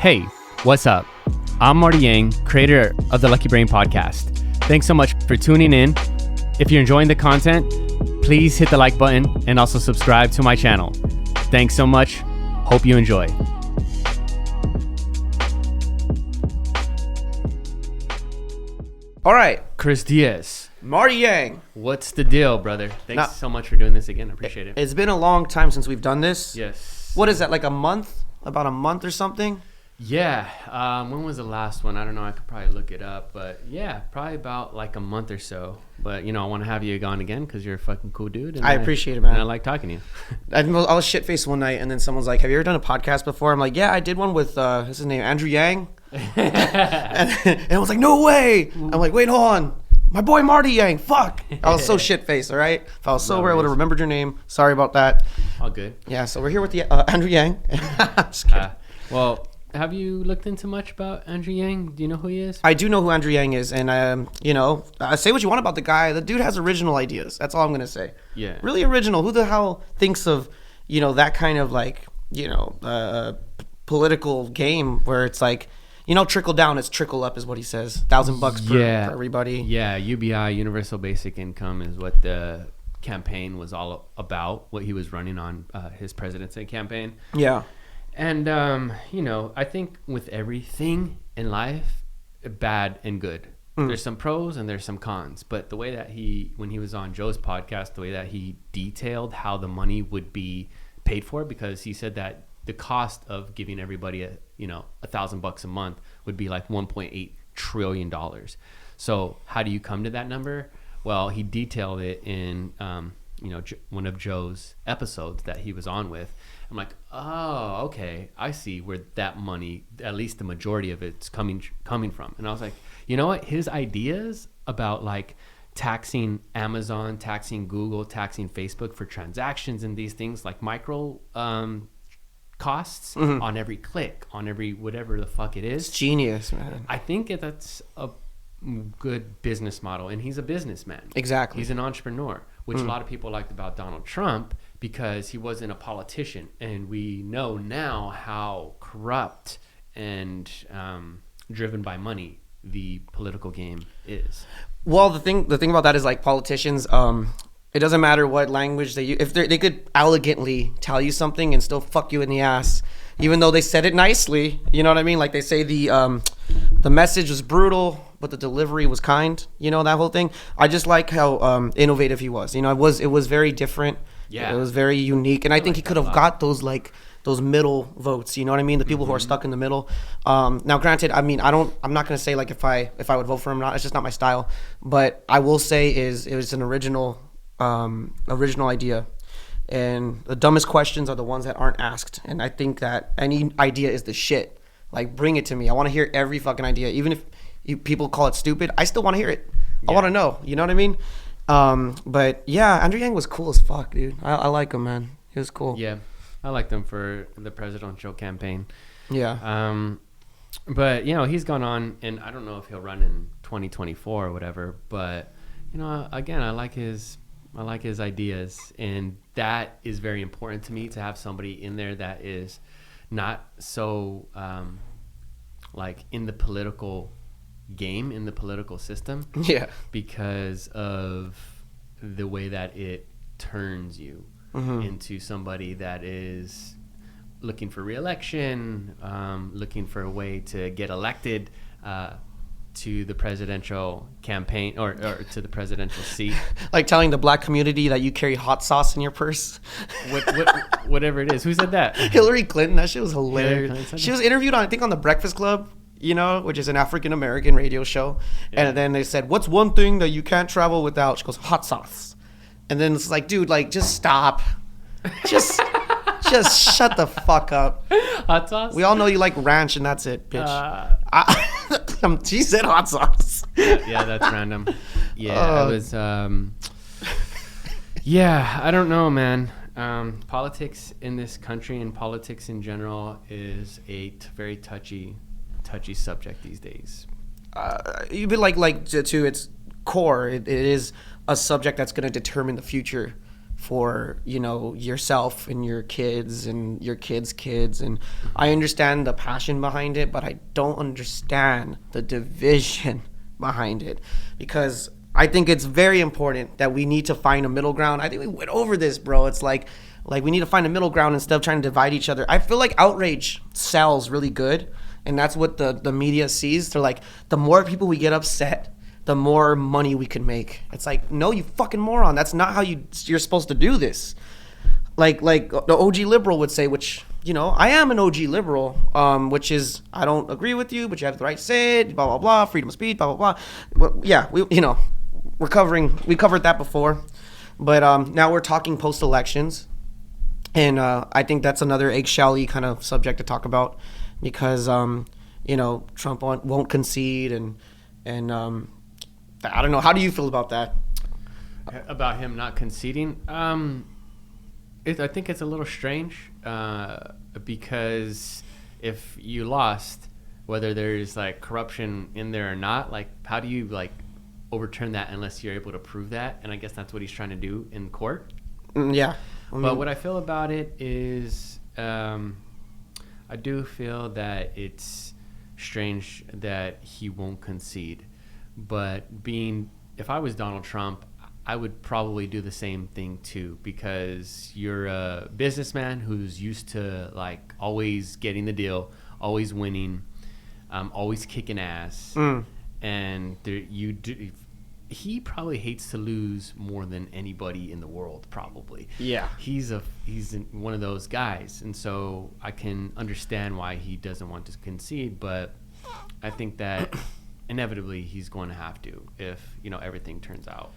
Hey, what's up? I'm Marty Yang, creator of the Lucky Brain podcast. Thanks so much for tuning in. If you're enjoying the content, please hit the like button and also subscribe to my channel. Thanks so much. Hope you enjoy. All right, Chris Diaz, Marty Yang. what's the deal, brother? Thanks so much for doing this again. I appreciate it. It's been a long time since we've done this. Yes. What is that, like a month? About a month or something? Yeah. When was the last one? I don't know. I could probably look it up. But yeah, probably about like a month or so. But, you know, I want to have you on again because you're a fucking cool dude. And I appreciate it, man. And I like talking to you. I was shit-faced one night, and then someone's like, have you ever done a podcast before? I'm like, yeah, I did one with, what's his name, Andrew Yang? and I was like, no way. I'm like, wait, hold on. My boy Marty Yang, fuck. I was so shit-faced, all right? If I was sober, I would have remembered your name. Sorry about that. All good. Yeah, so we're here with the Andrew Yang. Just kidding. Well, have you looked into much about Andrew Yang? Do you know who he is? I do know who Andrew Yang is, and say what you want about the guy. The dude has original ideas. That's all I'm gonna say. Yeah. Really original. Who the hell thinks of, that kind of like, political game where it's like, trickle down, it's trickle up, is what he says. $1,000 for everybody. Yeah, UBI, Universal Basic Income, is what the campaign was all about. What he was running on his presidency campaign. Yeah. And, I think with everything in life, bad and good, there's some pros and there's some cons. But the way that when he was on Joe's podcast, the way that he detailed how the money would be paid for, because he said that the cost of giving everybody $1,000 a month would be like $1.8 trillion. So how do you come to that number? Well, he detailed it in, one of Joe's episodes that he was on with. I'm like, oh, okay, I see where that money, at least the majority of it's coming from. And I was like, you know what? His ideas about like taxing Amazon, taxing Google, taxing Facebook for transactions and these things, like micro costs on every click, on every whatever the fuck it is. It's genius, man. I think that's a good business model, and he's a businessman. Exactly. He's an entrepreneur, which a lot of people liked about Donald Trump, because he wasn't a politician, and we know now how corrupt and driven by money the political game is. Well, the thing about that is, like, politicians, it doesn't matter what language they use. If they could elegantly tell you something and still fuck you in the ass, even though they said it nicely. You know what I mean? Like, they say the message was brutal, but the delivery was kind. That whole thing. I just like how innovative he was. It was very different. Yeah, it was very unique, and I think he could have got those middle votes. You know what I mean? The people who are stuck in the middle. Now, granted, I mean, I'm not gonna say like if I would vote for him or not. It's just not my style. But I will say it was an original idea, and the dumbest questions are the ones that aren't asked. And I think that any idea is the shit. Like, bring it to me. I want to hear every fucking idea, even if people call it stupid. I still want to hear it. Yeah. I want to know. You know what I mean? But yeah, Andrew Yang was cool as fuck, dude. I like him, man. He was cool. Yeah, I liked him for the presidential campaign. Yeah. But he's gone on, and I don't know if he'll run in 2024 or whatever. But again, I like his ideas, and that is very important to me, to have somebody in there that is not so like in the political game, in the political system. Yeah. Because of the way that it turns you into somebody that is looking for re-election, looking for a way to get elected to the presidential campaign or to the presidential seat. Like telling the black community that you carry hot sauce in your purse. Whatever it is. Who said that? Hillary Clinton. That shit was hilarious. She was interviewed on, I think, on The Breakfast Club, which is an African-American radio show. Yeah. And then they said, what's one thing that you can't travel without? She goes, hot sauce. And then it's like, dude, like, just stop. Just shut the fuck up. Hot sauce? We all know you like ranch, and that's it, bitch. She said hot sauce. Yeah, that's random. Yeah, it was... yeah, I don't know, man. Politics in this country and politics in general is a very touchy subject these days. Even like to its core, it is a subject that's going to determine the future for, you know, yourself and your kids and your kids' kids. And I understand the passion behind it, but I don't understand the division behind it, because I think it's very important that we need to find a middle ground. I think we went over this, bro. It's like we need to find a middle ground instead of trying to divide each other. I feel like outrage sells really good, and that's what the media sees. They're like, the more people we get upset, the more money we can make. It's like, no, you fucking moron. That's not how you're supposed to do this. Like the OG liberal would say, which, you know, I am an OG liberal, which is, I don't agree with you, but you have the right to say it, blah, blah, blah, freedom of speech, blah, blah, blah. Well, yeah, we covered that before. But now we're talking post-elections. And I think that's another eggshell-y kind of subject to talk about, because, you know, Trump won't concede, and I don't know. How do you feel about that? About him not conceding? I think it's a little strange, because if you lost, whether there's like corruption in there or not, like how do you like overturn that unless you're able to prove that? And I guess that's what he's trying to do in court. Yeah. But what I feel about it is, I do feel that it's strange that he won't concede. But if I was Donald Trump, I would probably do the same thing too, because you're a businessman who's used to like always getting the deal, always winning, always kicking ass, and he probably hates to lose more than anybody in the world, probably. Yeah. He's one of those guys, and so I can understand why he doesn't want to concede, but I think that inevitably he's going to have to, if, you know, everything turns out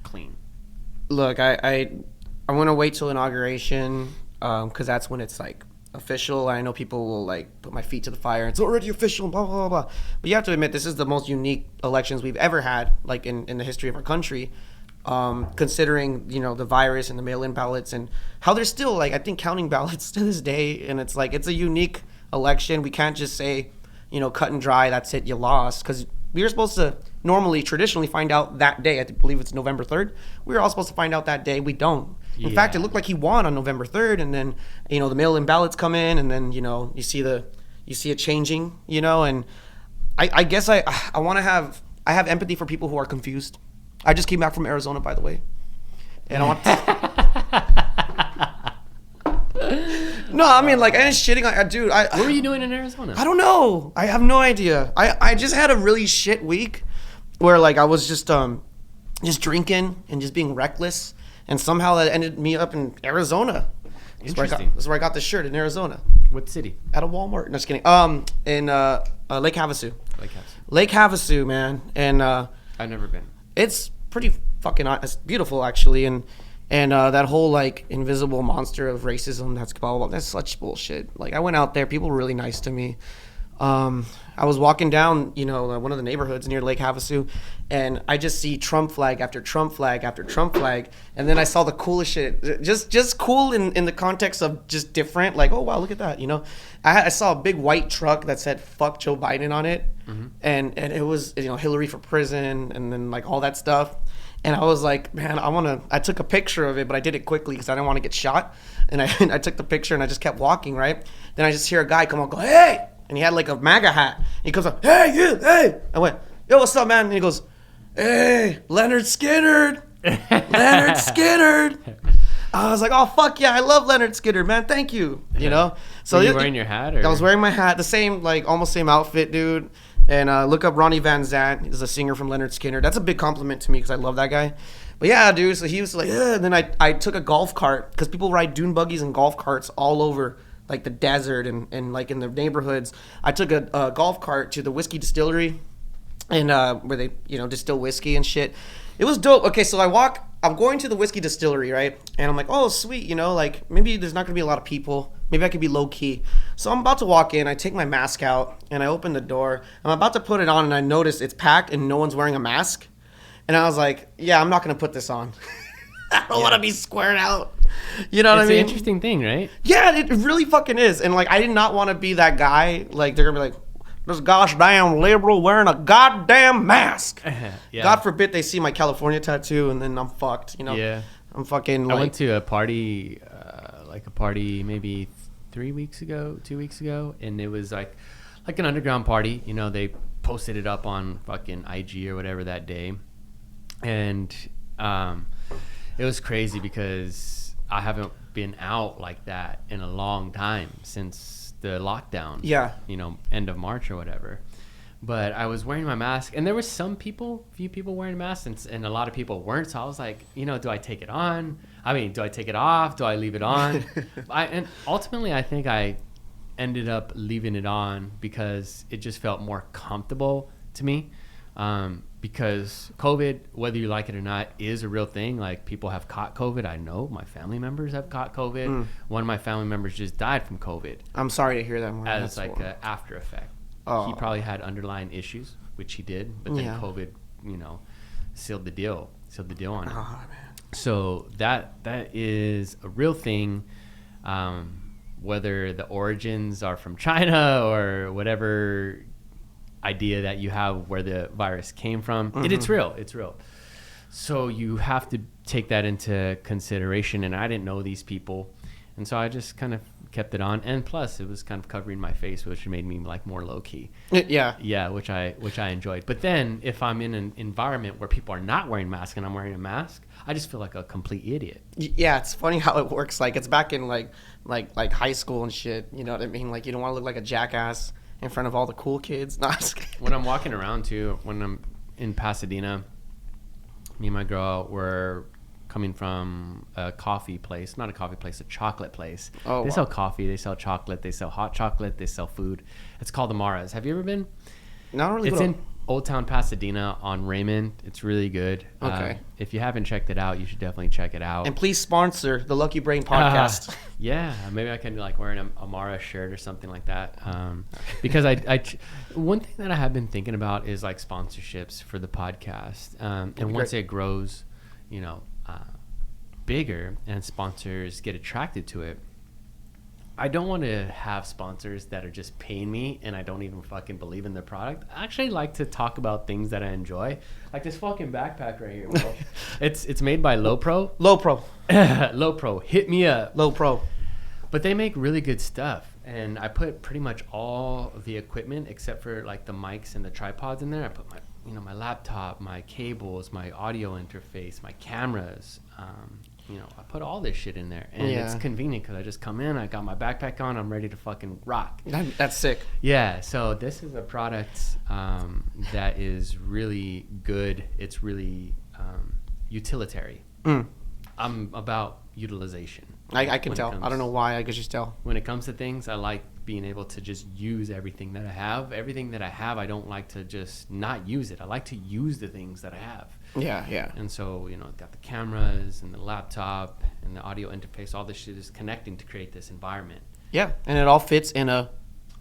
clean. Look, I want to wait till inauguration, because that's when it's like official. I know people will like put my feet to the fire. It's already official, blah, blah, blah, blah. But you have to admit, this is the most unique elections we've ever had, like in the history of our country, considering, you know, the virus and the mail-in ballots and how they're still, like, I think counting ballots to this day. And it's like, it's a unique election. We can't just say, you know, cut and dry, that's it, you lost. Because we were supposed to traditionally find out that day. I believe it's November 3rd. We were all supposed to find out that day. We don't. In fact, it looked like he won on November 3rd, and then, you know, the mail-in ballots come in, and then, you know, you see it changing, you know. And I guess I have empathy for people who are confused. I just came back from Arizona, by the way, and I want No, I mean, like, I ain't shitting on, dude. What were you doing in Arizona? I don't know. I have no idea. I just had a really shit week where, like, I was just drinking and just being reckless, and somehow that ended me up in Arizona. Interesting. That's where I got this shirt, in Arizona. What city? At a Walmart. No, just kidding. In Lake Havasu. Lake Havasu, man. And I've never been. It's pretty fucking, it's beautiful, actually, and that whole, like, invisible monster of racism, that's blah, blah, blah, that's such bullshit. Like, I went out there, people were really nice to me. I was walking down, you know, one of the neighborhoods near Lake Havasu, and I just see Trump flag after Trump flag after Trump flag, and then I saw the coolest shit. Just cool in the context of just different, like, oh, wow, look at that, you know. I saw a big white truck that said, fuck Joe Biden on it, and it was, you know, Hillary for prison, and then, like, all that stuff. And I was like, man, I took a picture of it, but I did it quickly because I didn't want to get shot. And I took the picture and I just kept walking, right? Then I just hear a guy come up, go, hey! And he had like a MAGA hat. And he comes up, hey, you, hey! I went, yo, what's up, man? And he goes, hey, Leonard Skinner! Leonard Skinner! I was like, oh, fuck yeah, I love Leonard Skinner, man, thank you. You know? So were you wearing your hat? Or? I was wearing my hat, the same, like, almost same outfit, dude. And look up Ronnie Van Zant. He's a singer from Leonard Skinner. That's a big compliment to me because I love that guy. But yeah, dude, so he was like, ugh. And then I took a golf cart, because people ride dune buggies and golf carts all over, like, the desert and like in the neighborhoods. I took a golf cart to the whiskey distillery, and where they, you know, distill whiskey and shit. It was dope. Okay, so I'm going to the whiskey distillery, right? And I'm like, oh, sweet, you know, like, maybe there's not going to be a lot of people. Maybe I could be low-key. So I'm about to walk in. I take my mask out, and I open the door. I'm about to put it on, and I notice it's packed, and no one's wearing a mask. And I was like, yeah, I'm not going to put this on. I don't want to be squared out. You know what I mean? It's an interesting thing, right? Yeah, it really fucking is. And, like, I did not want to be that guy. Like, they're going to be like, this goddamn liberal wearing a goddamn mask. Yeah. God forbid they see my California tattoo, and then I'm fucked, you know? Yeah. I'm fucking I went to a party, maybe 2 weeks ago, and it was like an underground party. You know, they posted it up on fucking IG or whatever that day, and it was crazy because I haven't been out like that in a long time since the lockdown. Yeah. You know, end of March or whatever. But I was wearing my mask, and there were few people wearing masks, and a lot of people weren't. So I was like, you know, do I take it on? I mean, do I take it off? Do I leave it on? And ultimately, I think I ended up leaving it on because it just felt more comfortable to me. Because COVID, whether you like it or not, is a real thing. Like, people have caught COVID. I know my family members have caught COVID. One of my family members just died from COVID. I'm sorry to hear that. More. As like an after effect. Oh. He probably had underlying issues, which he did, but then COVID, you know, sealed the deal on it. Oh, man. So that is a real thing. Whether the origins are from China or whatever idea that you have where the virus came from, it's real. It's real. So you have to take that into consideration. And I didn't know these people, and so I just kind of kept it on, and plus it was kind of covering my face, which made me like more low key. Yeah, which I enjoyed. But then if I'm in an environment where people are not wearing masks and I'm wearing a mask, I just feel like a complete idiot. Yeah, it's funny how it works. Like, it's back in like high school and shit. You know what I mean? Like, you don't want to look like a jackass in front of all the cool kids. No, when I'm walking around too, when I'm in Pasadena, me and my girl were coming from a coffee place, not a coffee place, a chocolate place. They sell coffee, they sell chocolate, they sell hot chocolate, they sell food. It's called Amara's. Have you ever been? Not really. It's in Old Town Pasadena on Raymond. It's really good. Okay. If you haven't checked it out, you should definitely check it out. And please sponsor the Lucky Brain podcast. Yeah, maybe I can like wear an Amara shirt or something like that. Because one thing that I have been thinking about is like sponsorships for the podcast. And once it grows, you know, bigger and sponsors get attracted to it, I don't want to have sponsors that are just paying me and I don't even fucking believe in their product. I actually like to talk about things that I enjoy, like this fucking backpack right here, bro. It's made by Low Pro. Hit me up. Low Pro. But they make really good stuff, and I put pretty much all of the equipment except for like the mics and the tripods in there. I put my laptop, my cables, my audio interface, my cameras. I put all this shit in there, and it's convenient because I just come in, I got my backpack on, I'm ready to fucking rock. That's sick. Yeah, so this is a product that is really good. It's really utilitarian. I'm about utilization. I can tell. I don't know why. I could just tell. When it comes to things, I like being able to just use everything that I have. Everything that I have, I don't like to just not use it. I like to use the things that I have. Yeah. And so, I've got the cameras and the laptop and the audio interface. All this shit is connecting to create this environment. Yeah, and it all fits in a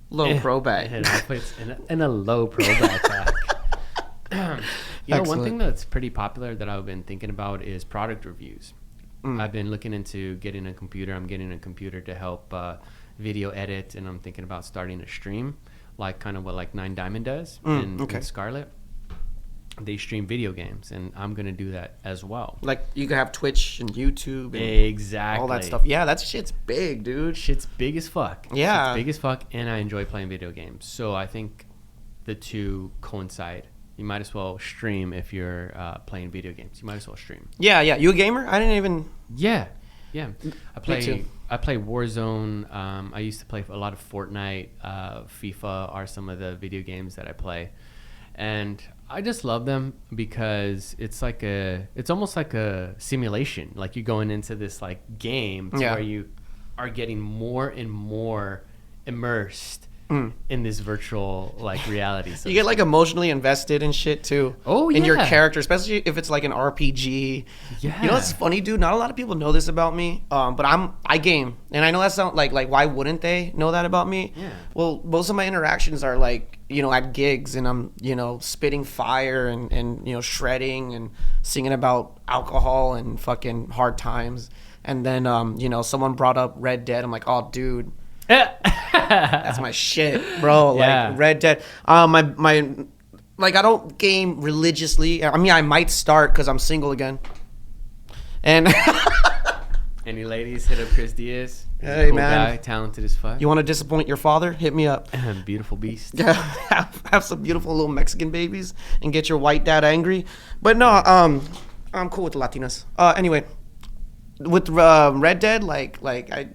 low pro bag. It all fits in a low pro backpack. One thing that's pretty popular that I've been thinking about is product reviews. I've been looking into getting a computer. I'm getting a computer to help video edit, and I'm thinking about starting a stream, like kind of what like Nine Diamond does in Scarlet. They stream video games, and I'm going to do that as well. Like, you can have Twitch and YouTube and exactly all that stuff. Yeah, that shit's big, dude. Shit's big as fuck. Yeah. Shit's big as fuck, and I enjoy playing video games. So I think the two coincide. You might as well stream if you're playing video games. You might as well stream. Yeah. You a gamer? I didn't even... Yeah. I play Warzone. I used to play a lot of Fortnite. FIFA are some of the video games that I play. And I just love them because it's almost like a simulation. Like, you're going into this like game where you are getting more and more immersed in this virtual like reality. So you get like emotionally invested in shit too. Oh yeah. In your character, especially if it's like an RPG. Yeah. You know what's funny, dude? Not a lot of people know this about me. But I game, and I know that sounds like why wouldn't they know that about me? Yeah. Well, most of my interactions are like, at gigs, and I'm spitting fire and shredding and singing about alcohol and fucking hard times. And then someone brought up Red Dead. I'm like, oh, dude. That's my shit, bro. Like Red Dead. My I don't game religiously. I mean, I might start because I'm single again. And Any ladies, hit up Chris Diaz. He's Hey, a cool man. guy, talented as fuck. you want to disappoint your father? Hit me up. Beautiful beast. Yeah, have some beautiful little Mexican babies and get your white dad angry. But no, I'm cool with the Latinas. Anyway, with Red Dead, like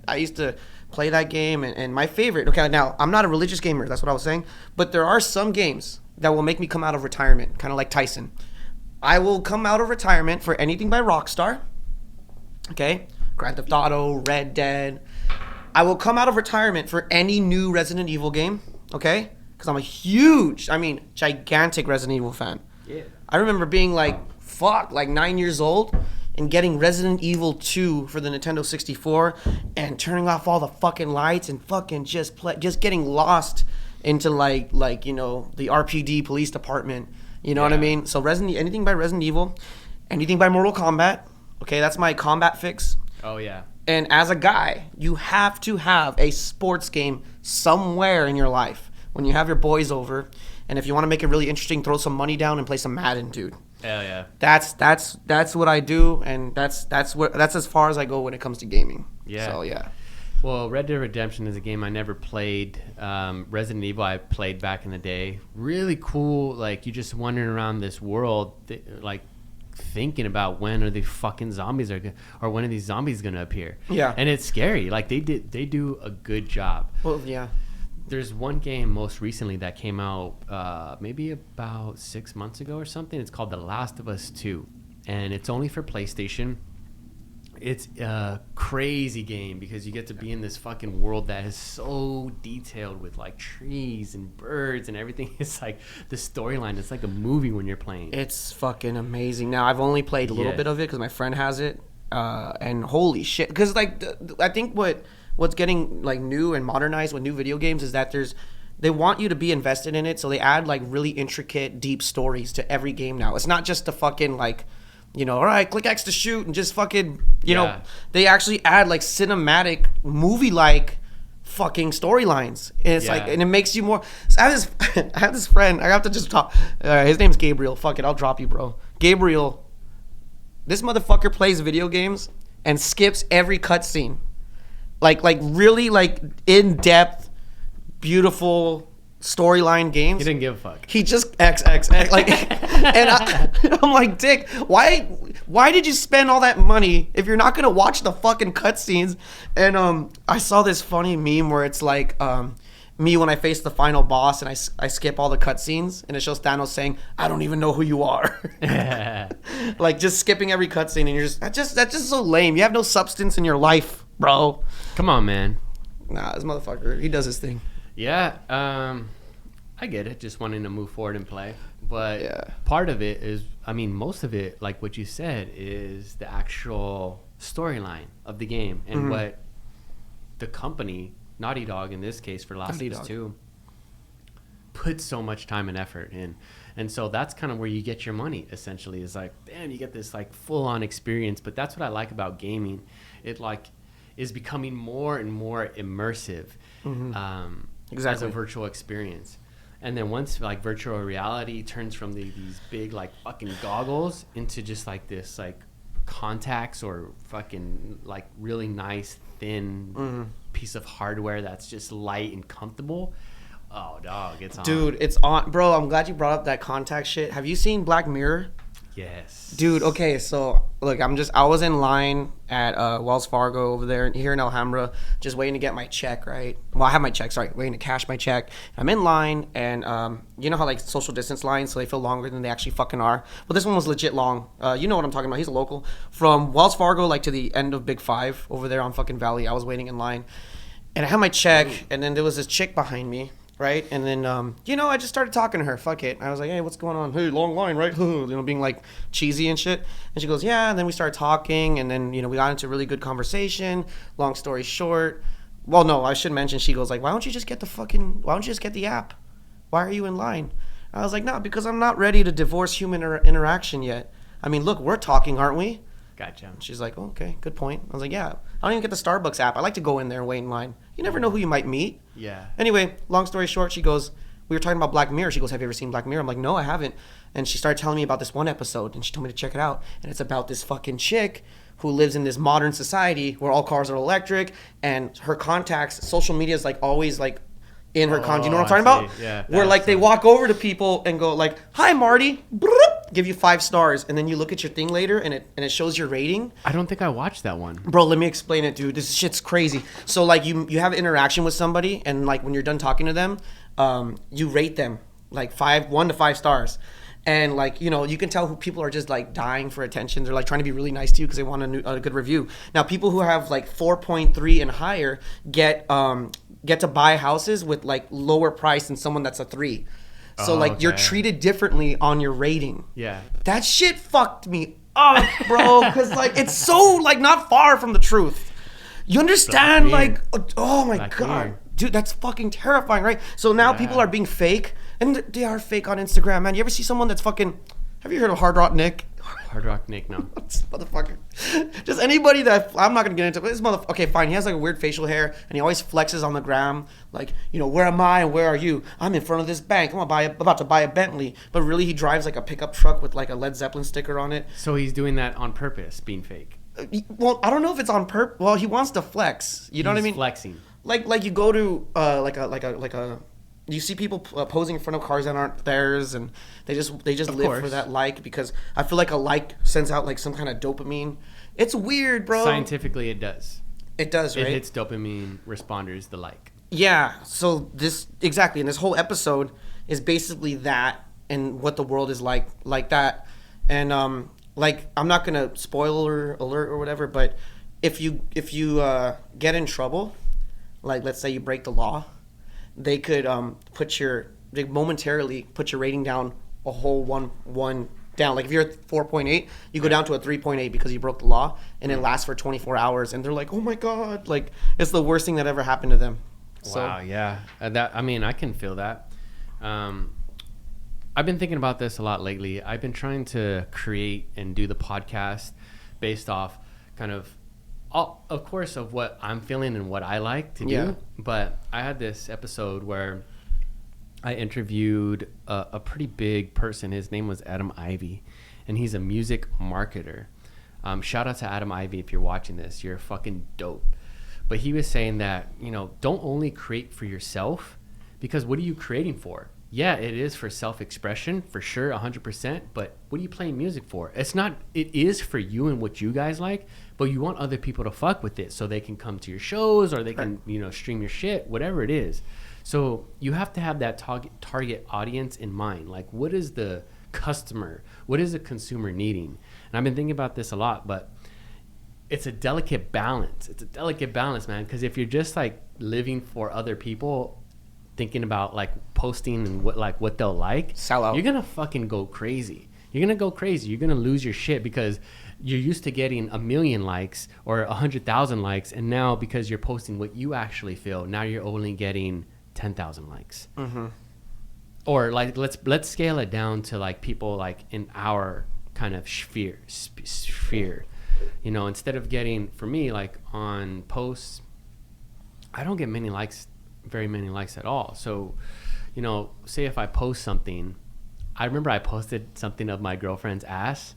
I used to play that game, and my favorite. Okay, now I'm not a religious gamer. That's what I was saying. But there are some games that will make me come out of retirement, kind of like Tyson. I will come out of retirement for anything by Rockstar. Okay, Grand Theft Auto, Red Dead. I will come out of retirement for any new Resident Evil game. Okay, because I'm a huge, gigantic Resident Evil fan. Yeah. I remember being like 9 years old and getting Resident Evil 2 for the Nintendo 64 and turning off all the fucking lights and fucking just getting lost into like the RPD police department. You know what I mean? So anything by Resident Evil, anything by Mortal Kombat. Okay, that's my combat fix. Oh yeah. And as a guy, you have to have a sports game somewhere in your life when you have your boys over. And if you want to make it really interesting, throw some money down and play some Madden, dude. Hell yeah. That's what I do, and that's as far as I go when it comes to gaming. Yeah. So yeah. Well, Red Dead Redemption is a game I never played. Resident Evil I played back in the day. Really cool. Like, you just wandering around this world, like thinking about when are the fucking zombies or when are these zombies gonna appear. Yeah. And it's scary. Like they do a good job. Well, yeah. There's one game most recently that came out maybe about 6 months ago or something. It's called The Last of Us 2, and it's only for PlayStation. It's a crazy game because you get to be in this fucking world that is so detailed with like trees and birds and everything. It's like the storyline. It's like a movie when you're playing. It's fucking amazing. Now, I've only played a little bit of it because my friend has it, and holy shit. Because like I think what's getting like new and modernized with new video games is that they want you to be invested in it, so they add like really intricate, deep stories to every game now. It's not just a fucking like, all right, click X to shoot and just fucking, know, they actually add like cinematic movie-like fucking storylines. And it's like, and it makes you more. So I have this friend, I have to just talk. His name's Gabriel. Fuck it, I'll drop you, bro. Gabriel, this motherfucker plays video games and skips every cutscene. Like really like in-depth, beautiful storyline games. He didn't give a fuck. He just XXX like, and I'm like, Dick, why did you spend all that money if you're not gonna watch the fucking cutscenes? And I saw this funny meme where it's like me when I face the final boss and I skip all the cutscenes and it shows Thanos saying, "I don't even know who you are," like just skipping every cutscene, and you're that's just so lame. You have no substance in your life, bro. Come on, man. Nah, this motherfucker, he does his thing. Yeah, I get it, just wanting to move forward and play. But part of it is, most of it, like what you said, is the actual storyline of the game and what the company, Naughty Dog in this case for Last of Us 2, put so much time and effort in. And so that's kind of where you get your money, essentially. Is like, damn, you get this like full-on experience. But that's what I like about gaming. It like is becoming more and more immersive. As a virtual experience. And then once like virtual reality turns from these big like fucking goggles into just like this like contacts or fucking like really nice thin piece of hardware that's just light and comfortable. Oh dog, it's on. Dude, it's on. Bro, I'm glad you brought up that contact shit. Have you seen Black Mirror? Yes. Dude, okay, so look, I was in line at Wells Fargo over there here in Alhambra, just waiting to get my check, right? Well, I have my check, sorry, waiting to cash my check. I'm in line, and you know how like social distance lines, so they feel longer than they actually fucking are? Well, this one was legit long. You know what I'm talking about. He's a local. From Wells Fargo, like to the end of Big Five over there on fucking Valley, I was waiting in line. And I had my check, and then there was this chick behind me. Right, and then I just started talking to her. Fuck it, I was like, "Hey, what's going on? Hey, long line, right?" Being like cheesy and shit. And she goes, "Yeah." And then we started talking, and then we got into a really good conversation. Long story short, well, no, I should mention. She goes like, "Why don't you just get the app? Why are you in line?" I was like, "No, because I'm not ready to divorce human interaction yet. Look, we're talking, aren't we?" Gotcha. She's like, oh, "Okay, good point." I was like, "Yeah, I don't even get the Starbucks app. I like to go in there and wait in line. You never know who you might meet." Yeah. Anyway, long story short, she goes, we were talking about Black Mirror. She goes, "Have you ever seen Black Mirror?" I'm like, "No, I haven't." And she started telling me about this one episode, and she told me to check it out. And it's about this fucking chick who lives in this modern society where all cars are electric, and her contacts, social media is like always like in her contact. You know what I'm talking about? Yeah. Where like they walk over to people and go like, "Hi, Marty," give you 5 stars, and then you look at your thing later and it shows your rating. I don't think I watched that one. Bro, let me explain it, dude. This shit's crazy. So like you have interaction with somebody, and like when you're done talking to them, you rate them like 1 to 5 stars. And like, you know, you can tell who people are just like dying for attention. They're like trying to be really nice to you because they want a good review. Now, people who have like 4.3 and higher get to buy houses with like lower price than someone that's a 3. So like you're treated differently on your rating. Yeah. That shit fucked me up, bro. Because like it's so like not far from the truth. You understand? Like, oh my God. Dude, that's fucking terrifying, right? So now people are being fake, and they are fake on Instagram, man. You ever see someone that's fucking... Have you heard of Hard Rock Nick? Hard Rock Nick, no. This motherfucker. Just anybody that... I'm not going to get into this motherfucker. Okay, fine. He has like a weird facial hair, and he always flexes on the gram. Like, you know, where am I and where are you? I'm in front of this bank. I'm about to buy a Bentley. But really, he drives like a pickup truck with like a Led Zeppelin sticker on it. So he's doing that on purpose, being fake. Well, I don't know if it's on purpose. Well, he wants to flex. You know what I mean? Flexing. Like you go to like a you see people posing in front of cars that aren't theirs, and they just live for that like, because I feel like a like sends out like some kind of dopamine. It's weird, bro. Scientifically, it does. It does, right? It hits dopamine responders, the like. Yeah. So this exactly, and this whole episode is basically that, and what the world is like that, and like I'm not gonna spoiler alert or whatever, but if you get in trouble. Like, let's say you break the law, they could they momentarily put your rating down a whole one down. Like if you're at 4.8, you go down to a 3.8 because you broke the law, and it lasts for 24 hours. And they're like, oh my God, like it's the worst thing that ever happened to them. Wow, yeah. I mean, I can feel that. I've been thinking about this a lot lately. I've been trying to create and do the podcast based off kind of course of what I'm feeling and what I like to do. But I had this episode where I interviewed a pretty big person. His name was Adam Ivy, and he's a music marketer. Shout out to Adam Ivy if you're watching this. You're fucking dope. But he was saying that, you know, don't only create for yourself, because what are you creating for? Yeah, it is for self-expression, for sure, 100%. But what are you playing music for? It is for you and what you guys like, but you want other people to fuck with it so they can come to your shows, or they can, you know, stream your shit, whatever it is. So you have to have that target audience in mind. Like, what is the customer? What is the consumer needing? And I've been thinking about this a lot, but it's a delicate balance. It's a delicate balance, man, because if you're just like living for other people, thinking about like posting and what they'll like, sell out, you're gonna fucking go crazy. You're gonna go crazy. You're gonna lose your shit because you're used to getting 1 million likes or 100,000 likes, and now because you're posting what you actually feel, now you're only getting 10,000 likes. Mm-hmm. Or like let's scale it down to like people like in our kind of sphere. You know, instead of getting, for me, like on posts, I don't get very many likes at all. So, you know, say if I post something, I remember I posted something of my girlfriend's ass,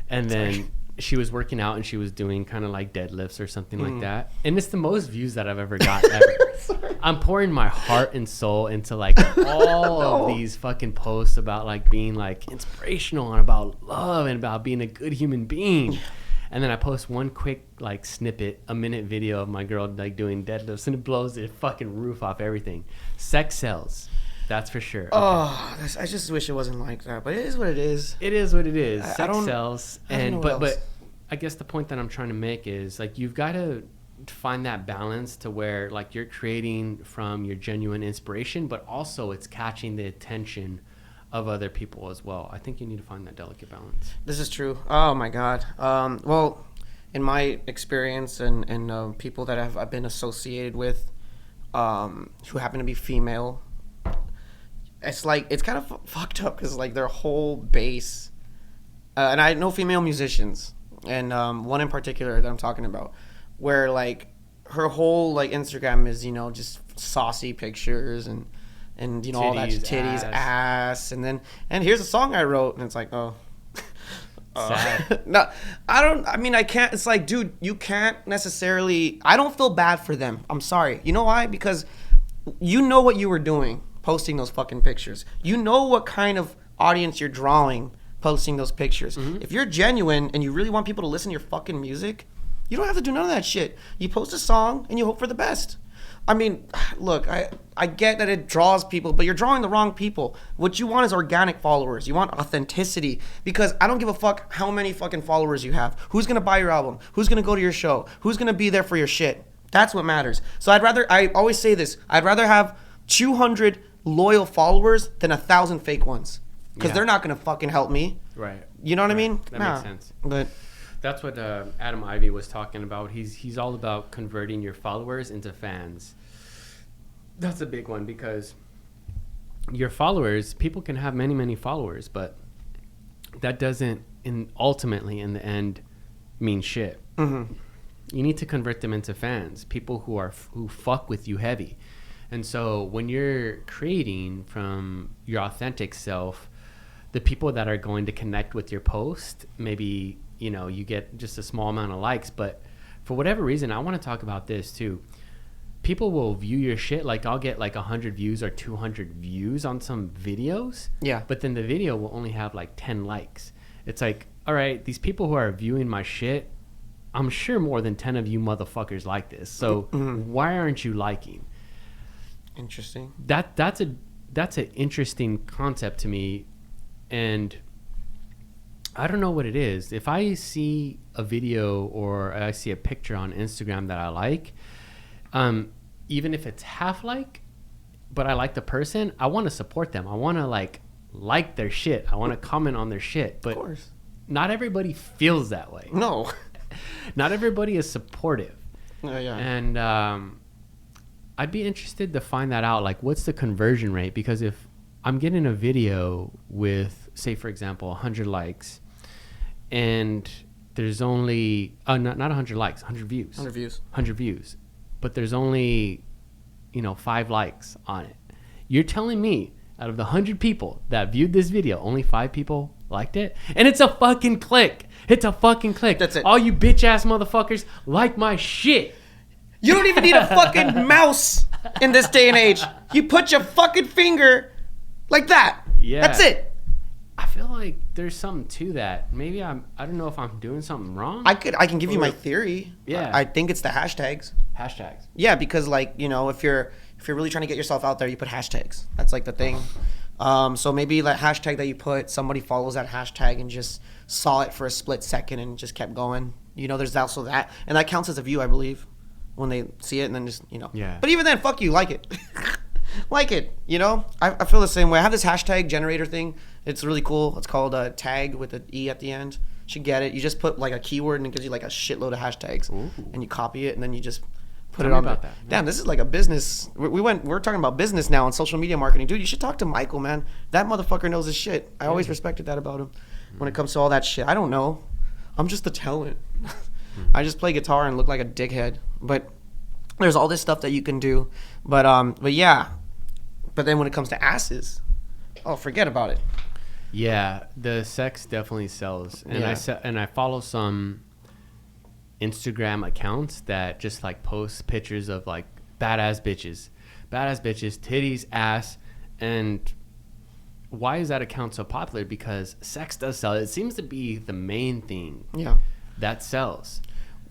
and then she was working out and she was doing kind of like deadlifts or something like that, and it's the most views that I've ever got ever. I'm pouring my heart and soul into like all of these fucking posts about like being like inspirational and about love and about being a good human being. And then I post one quick like snippet, a minute video of my girl like doing deadlifts, and it blows the fucking roof off everything. Sex sells, that's for sure. Okay. Oh, I just wish it wasn't like that, but it is what it is. It is what it is. Sex sells, and but I guess the point that I'm trying to make is like you've got to find that balance to where like you're creating from your genuine inspiration, but also it's catching the attention of other people as well. I think you need to find that delicate balance. This is true. Oh my God. Well, in my experience and people that I've been associated with, who happen to be female, it's like it's kind of fucked up because like their whole base, and I know female musicians, and one in particular that I'm talking about, where like her whole like Instagram is, you know, just saucy pictures and you know, all that titties, ass, and here's a song I wrote, and it's like, oh, sad. No, I can't. It's like, dude, you can't necessarily. I don't feel bad for them. I'm sorry. You know why? Because you know what you were doing posting those fucking pictures. You know what kind of audience you're drawing posting those pictures. If you're genuine and you really want people to listen to your fucking music, you don't have to do none of that shit. You post a song and you hope for the best. I mean, look, I get that it draws people, but you're drawing the wrong people. What you want is organic followers. You want authenticity, because I don't give a fuck how many fucking followers you have. Who's going to buy your album? Who's going to go to your show? Who's going to be there for your shit? That's what matters. So I always say this, I'd rather have 200 loyal followers than 1,000 fake ones, because they're not going to fucking help me. Right. You know what I mean? That makes sense. But that's what Adam Ivy was talking about. He's all about converting your followers into fans. That's a big one, because your followers, people can have many, many followers, but that doesn't ultimately in the end mean shit. You need to convert them into fans, people who fuck with you heavy. And so when you're creating from your authentic self, the people that are going to connect with your post, maybe, you know, you get just a small amount of likes, but for whatever reason, I want to talk about this too. People will view your shit, like I'll get like 100 views or 200 views on some videos. Yeah. But then the video will only have like 10 likes. It's like, all right, these people who are viewing my shit, I'm sure more than 10 of you motherfuckers like this. So why aren't you liking? Interesting. That's an interesting concept to me, and I don't know what it is. If I see a video or I see a picture on Instagram that I like, even if it's half like, but I like the person, I want to support them. I want to like their shit. I want to comment on their shit. But of course, not everybody feels that way. No. Not everybody is supportive. Yeah. And I'd be interested to find that out. Like, what's the conversion rate? Because if I'm getting a video with, say, for example, 100 likes, and there's only not 100 likes, 100 views. 100 views. But there's only, 5 likes on it. You're telling me out of the 100 people that viewed this video, only 5 people liked it? And it's a fucking click. It's a fucking click. That's it. All you bitch ass motherfuckers like my shit. You don't even need a fucking mouse in this day and age. You put your fucking finger like that. Yeah. That's it. I feel like there's something to that. Maybe I don't know if I'm doing something wrong. I can give you my theory. Yeah. I think it's the hashtags. Hashtags. Yeah, because if you're really trying to get yourself out there, you put hashtags. That's like the thing. So maybe that hashtag that you put, somebody follows that hashtag and just saw it for a split second and just kept going. There's also that. And that counts as a view, I believe, when they see it and then just, Yeah. But even then, fuck you, like it. Like it, I feel the same way. I have this hashtag generator thing. It's really cool. It's called a tag with an E at the end. You should get it. You just put like a keyword and it gives you like a shitload of hashtags. Ooh. And you copy it and then you just put it on about that. Damn, this is like a business. We're talking about business now and social media marketing. Dude, you should talk to Michael, man. That motherfucker knows his shit. I always respected that about him when it comes to all that shit. I don't know. I'm just a talent. I just play guitar and look like a dickhead. But there's all this stuff that you can do. But yeah. But then when it comes to asses, forget about it. Yeah, the sex definitely sells. And I follow some Instagram accounts that just like post pictures of like badass bitches, titties, ass. And why is that account so popular? Because sex does sell. It seems to be the main thing that sells.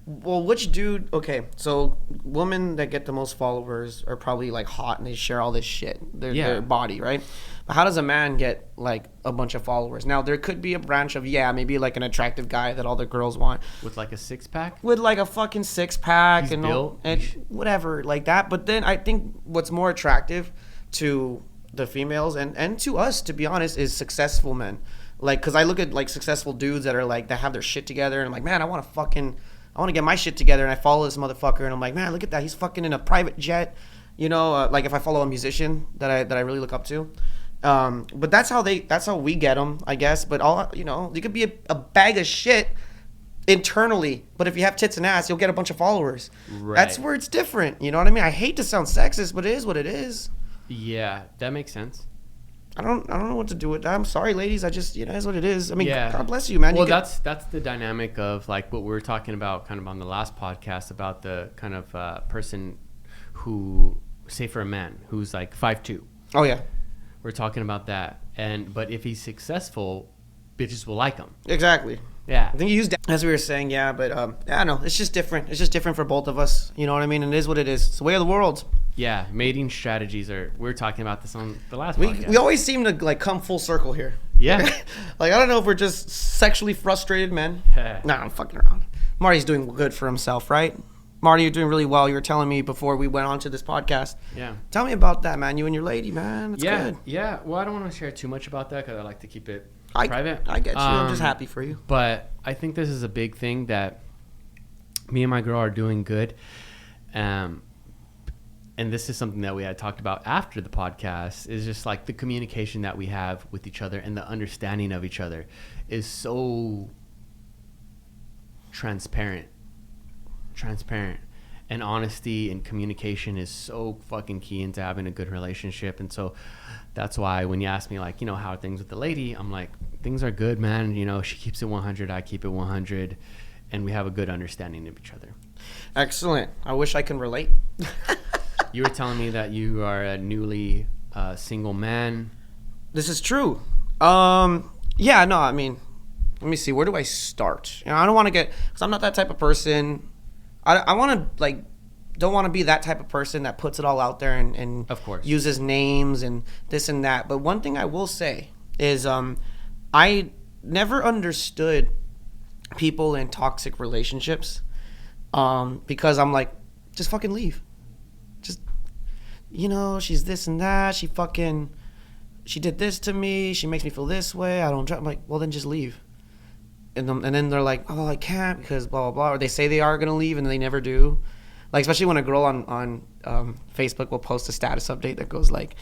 Well, which dude? Okay, so women that get the most followers are probably like hot and they share all this shit, their body, right? But how does a man get like a bunch of followers? Now there could be a branch of maybe like an attractive guy that all the girls want with like a 6-pack, with like a fucking 6-pack. He's and built. And whatever like that. But then I think what's more attractive to the females and to us, to be honest, is successful men. Like, because I look at like successful dudes that are like that have their shit together, and I'm like, man, I want to get my shit together, and I follow this motherfucker, and I'm like, man, look at that, he's fucking in a private jet, like if I follow a musician that I really look up to, but that's how we get them, I guess. But you could be a bag of shit internally, but if you have tits and ass, you'll get a bunch of followers. Right. That's where it's different. You know what I mean? I hate to sound sexist, but it is what it is. Yeah, that makes sense. I don't know what to do with that. I'm sorry, ladies. I just, that's what it is. I mean, Yeah. God bless you, man. Well, that's the dynamic of like what we were talking about kind of on the last podcast about the kind of person who, say for a man who's like 5'2". Oh yeah. We're talking about that. But if he's successful, bitches will like him. Exactly. Yeah. I think you used that as we were saying, yeah, but I don't know. It's just different. It's just different for both of us. You know what I mean? And it is what it is. It's the way of the world. Yeah, mating strategies we're talking about this on the last podcast. We always seem to like come full circle here. Yeah. Like, I don't know if we're just sexually frustrated men. Nah, I'm fucking around. Marty's doing good for himself, right? Marty, you're doing really well. You were telling me before we went on to this podcast. Yeah. Tell me about that, man. You and your lady, man. It's good. Yeah. Well, I don't want to share too much about that because I like to keep it private. I get you. I'm just happy for you. But I think this is a big thing that me and my girl are doing good. And this is something that we had talked about after the podcast, is just like the communication that we have with each other and the understanding of each other is so transparent. And honesty and communication is so fucking key into having a good relationship. And so that's why when you ask me, like, how are things with the lady, I'm like, things are good, man. She keeps it 100, I keep it 100, and we have a good understanding of each other. Excellent. I wish I can relate. You were telling me that you are a newly single man. This is true. Yeah, no, I mean, let me see. Where do I start? I don't want to because I'm not that type of person. I want to, don't want to be that type of person that puts it all out there and of course uses names and this and that. But one thing I will say is I never understood people in toxic relationships because I'm like, just fucking leave. She's this and that. She did this to me. She makes me feel this way. I don't. I'm like, well, then just leave. And then they're like, oh, I can't because blah, blah, blah. Or they say they are going to leave and they never do. Like, especially when a girl on Facebook will post a status update that goes like,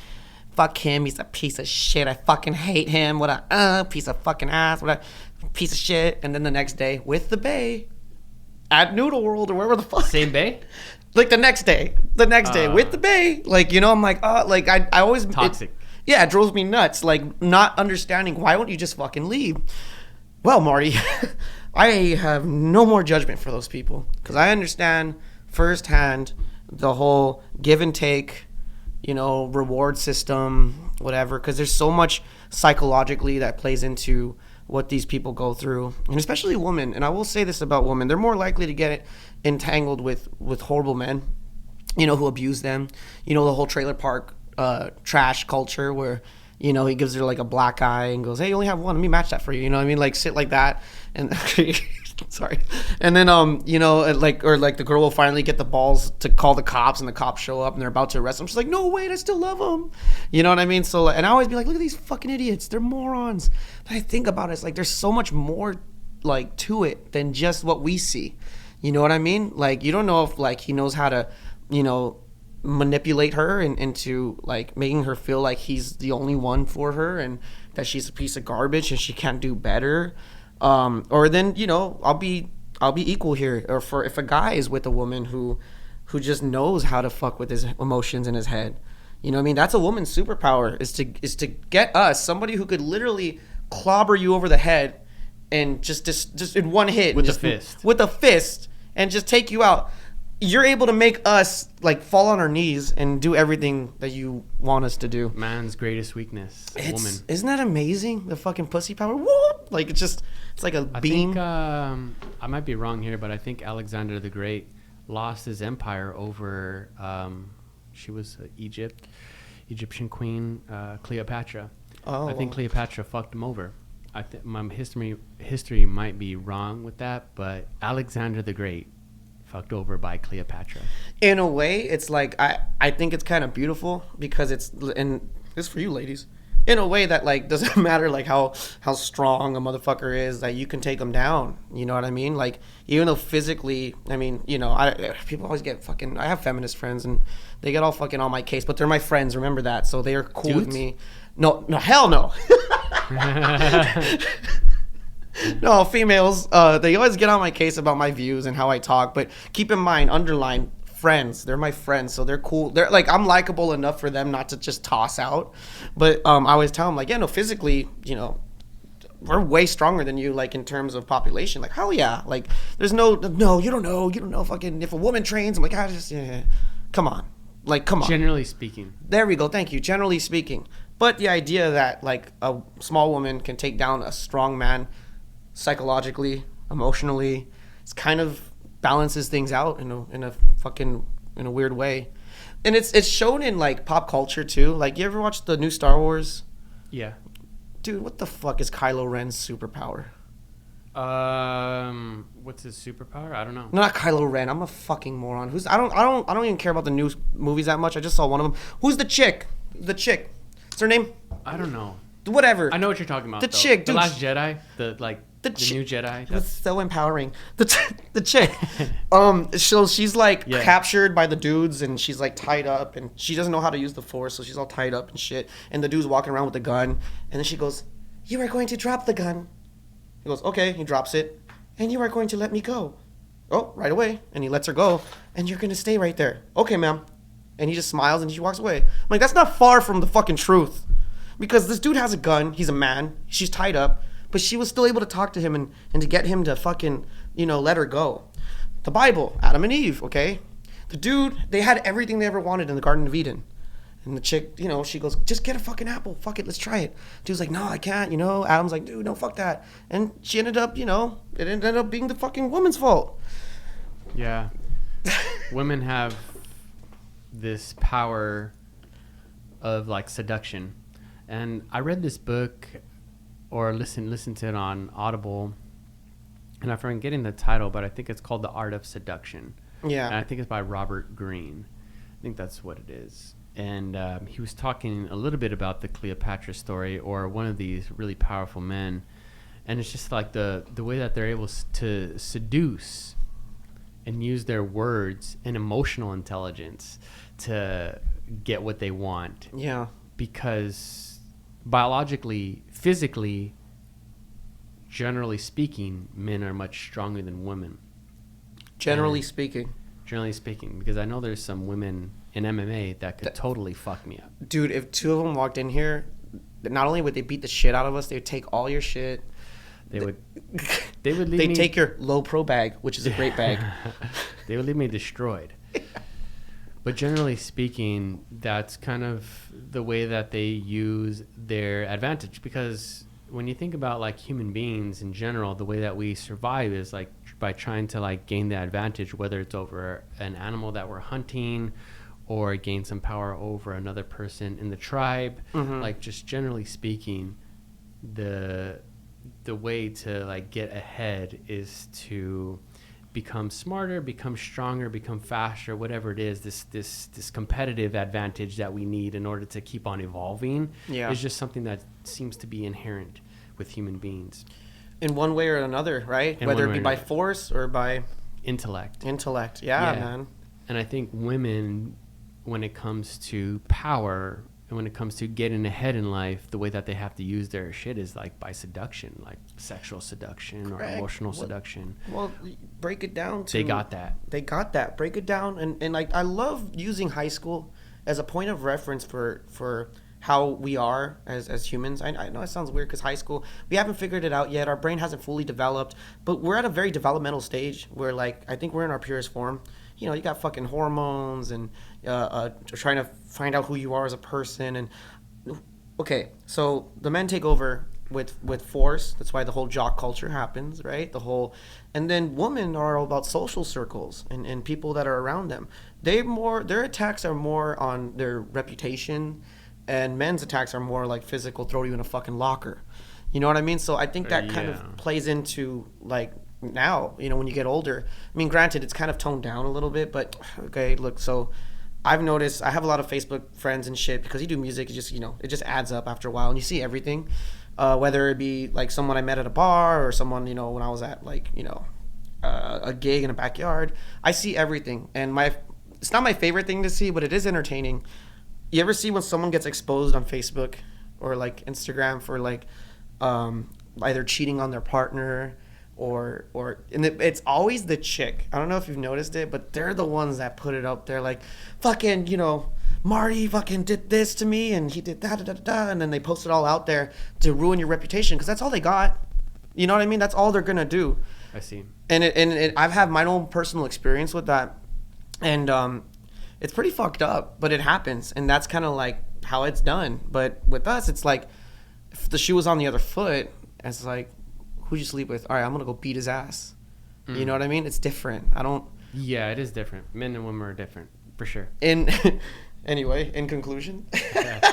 fuck him. He's a piece of shit. I fucking hate him. What a piece of fucking ass. What a piece of shit. And then the next day with the bae at Noodle World or wherever the fuck. Same bae? Like the next day with the bae, I'm like, I always toxic. It drove me nuts. Like, not understanding why won't you just fucking leave? Well, Marty, I have no more judgment for those people because I understand firsthand the whole give and take, reward system, whatever. Because there's so much psychologically that plays into what these people go through, and especially women. And I will say this about women: they're more likely to get entangled with horrible men, who abuse them. The whole trailer park trash culture where, he gives her like a black eye and goes, hey, you only have one, let me match that for you. You know what I mean? Like shit like that. And sorry. And then like the girl will finally get the balls to call the cops, and the cops show up and they're about to arrest them. She's like, no, wait, I still love him. You know what I mean? So, and I always be like, look at these fucking idiots, they're morons. But I think about it, it's like there's so much more like to it than just what we see. You know what I mean? Like, you don't know if like he knows how to, manipulate her into like making her feel like he's the only one for her and that she's a piece of garbage and she can't do better. Or then, I'll be equal here. Or for if a guy is with a woman who just knows how to fuck with his emotions in his head. You know what I mean? That's a woman's superpower is to get us, somebody who could literally clobber you over the head and just in one hit. With a fist. And just take you out. You're able to make us like fall on our knees and do everything that you want us to do. Man's greatest weakness, woman. Isn't that amazing? The fucking pussy power. Whoop! Like it's like a beam. I think, I might be wrong here, but I think Alexander the Great lost his empire over. She was Egyptian queen Cleopatra. Oh. I think Cleopatra fucked him over. I think my history might be wrong with that, but Alexander the Great fucked over by Cleopatra. In a way, it's like I think it's kind of beautiful because it's, and this is for you ladies, in a way that like doesn't matter like how strong a motherfucker is, that you can take him down. You know what I mean? Like even though physically, I mean, people always get fucking. I have feminist friends and they get all fucking on my case, but they're my friends. Remember that, so they are cool with me. No, hell no. No, females, they always get on my case about my views and how I talk, but keep in mind, underline, friends. They're my friends, so they're cool. They're like, I'm likable enough for them not to just toss out. But I always tell them, like, yeah, no, physically, you know, we're way stronger than you, like, in terms of population. Like, hell yeah. Like, there's no, you don't know fucking, if a woman trains, I'm like, come on. Like, come on. Generally speaking. There we go. Thank you. Generally speaking. But the idea that, like, a small woman can take down a strong man psychologically, emotionally, it's kind of balances things out in a weird way. And it's shown in, like, pop culture too. Like, you ever watch the new Star Wars? Yeah. Dude, what the fuck is Kylo Ren's superpower? What's his superpower? I don't know. No, not Kylo Ren. I'm a fucking moron. I don't even care about the new movies that much. I just saw one of them. Who's the chick? What's her name? I don't know. Whatever. I know what you're talking about. The though. chick, the dude. Last Jedi, the new Jedi. That's so empowering. The chick. So she's like captured by the dudes, and she's like tied up, and she doesn't know how to use the Force, so she's all tied up and shit. And the dude's walking around with a gun, and then she goes, "You are going to drop the gun." He goes, "Okay." He drops it, and you are going to let me go. Oh, right away. And he lets her go, and you're gonna stay right there. Okay, ma'am. And he just smiles and she walks away. I'm like, that's not far from the fucking truth, because this dude has a gun. He's a man. She's tied up. But she was still able to talk to him and to get him to fucking, you know, let her go. The Bible, Adam and Eve, okay? The dude, they had everything they ever wanted in the Garden of Eden. And the chick, you know, she goes, just get a fucking apple. Fuck it, let's try it. Dude's like, no, I can't, you know? Adam's like, dude, no, fuck that. And she ended up, you know, it ended up being the fucking woman's fault. Yeah. Women have this power of, like, seduction. And I read this book... or listen to it on Audible, and I'm forgetting the title, but I think it's called The Art of Seduction. Yeah. And I think it's by Robert Greene. I think that's what it is. And he was talking a little bit about the Cleopatra story, or one of these really powerful men. And it's just like the way that they're able to seduce and use their words and emotional intelligence to get what they want. Yeah. Because biologically, physically, generally speaking, men are much stronger than women. Generally speaking, because I know there's some women in MMA that could totally fuck me up. Dude, if two of them walked in here, not only would they beat the shit out of us, they would take all your shit. They would leave me. They'd take your low pro bag, which is a great bag. They would leave me destroyed. But generally speaking, that's kind of the way that they use their advantage. Because when you think about, like, human beings in general, the way that we survive is, like, by trying to, like, gain the advantage, whether it's over an animal that we're hunting or gain some power over another person in the tribe. Mm-hmm. Like, just generally speaking, the way to, like, get ahead is to become smarter, become stronger, become faster, whatever it is. This competitive advantage that we need in order to keep on evolving is just something that seems to be inherent with human beings. In one way or another, right? Whether it be by force or by intellect. Yeah, man. And I think women, when it comes to power and when it comes to getting ahead in life, the way that they have to use their shit is, like, by seduction, like sexual seduction or emotional seduction. Well, break it down to... They got that. Break it down. And like, I love using high school as a point of reference for how we are as humans. I know it sounds weird because high school, we haven't figured it out yet. Our brain hasn't fully developed, but we're at a very developmental stage where, like, I think we're in our purest form. You know, you got fucking hormones and trying to find out who you are as a person. And okay, so the men take over with force. That's why the whole jock culture happens, right? And then women are all about social circles and people that are around them. Their attacks are more on their reputation, and men's attacks are more like physical, throw you in a fucking locker. You know what I mean? So I think that kind of plays into, like, now, you know, when you get older. I mean, granted, it's kind of toned down a little bit, but okay, look, so I've noticed I have a lot of Facebook friends and shit because you do music, it just, you know, it just adds up after a while and you see everything, whether it be like someone I met at a bar or someone, you know, when I was at, like, you know, a gig in a backyard. I see everything, and it's not my favorite thing to see, but it is entertaining. You ever see when someone gets exposed on Facebook or, like, Instagram for, like, either cheating on their partner and it's always the chick. I don't know if you've noticed it, but they're the ones that put it up there like, fucking, Marty fucking did this to me and he did that, and then they post it all out there to ruin your reputation because that's all they got. You know what I mean? That's all they're gonna do. I see. And I've had my own personal experience with that, and it's pretty fucked up, but it happens, and that's kind of like how it's done. But with us, it's like if the shoe was on the other foot, it's like, who'd you sleep with? All right, I'm gonna go beat his ass. You know what I mean? It's different. Yeah, it is different. Men and women are different for sure. Anyway, in conclusion,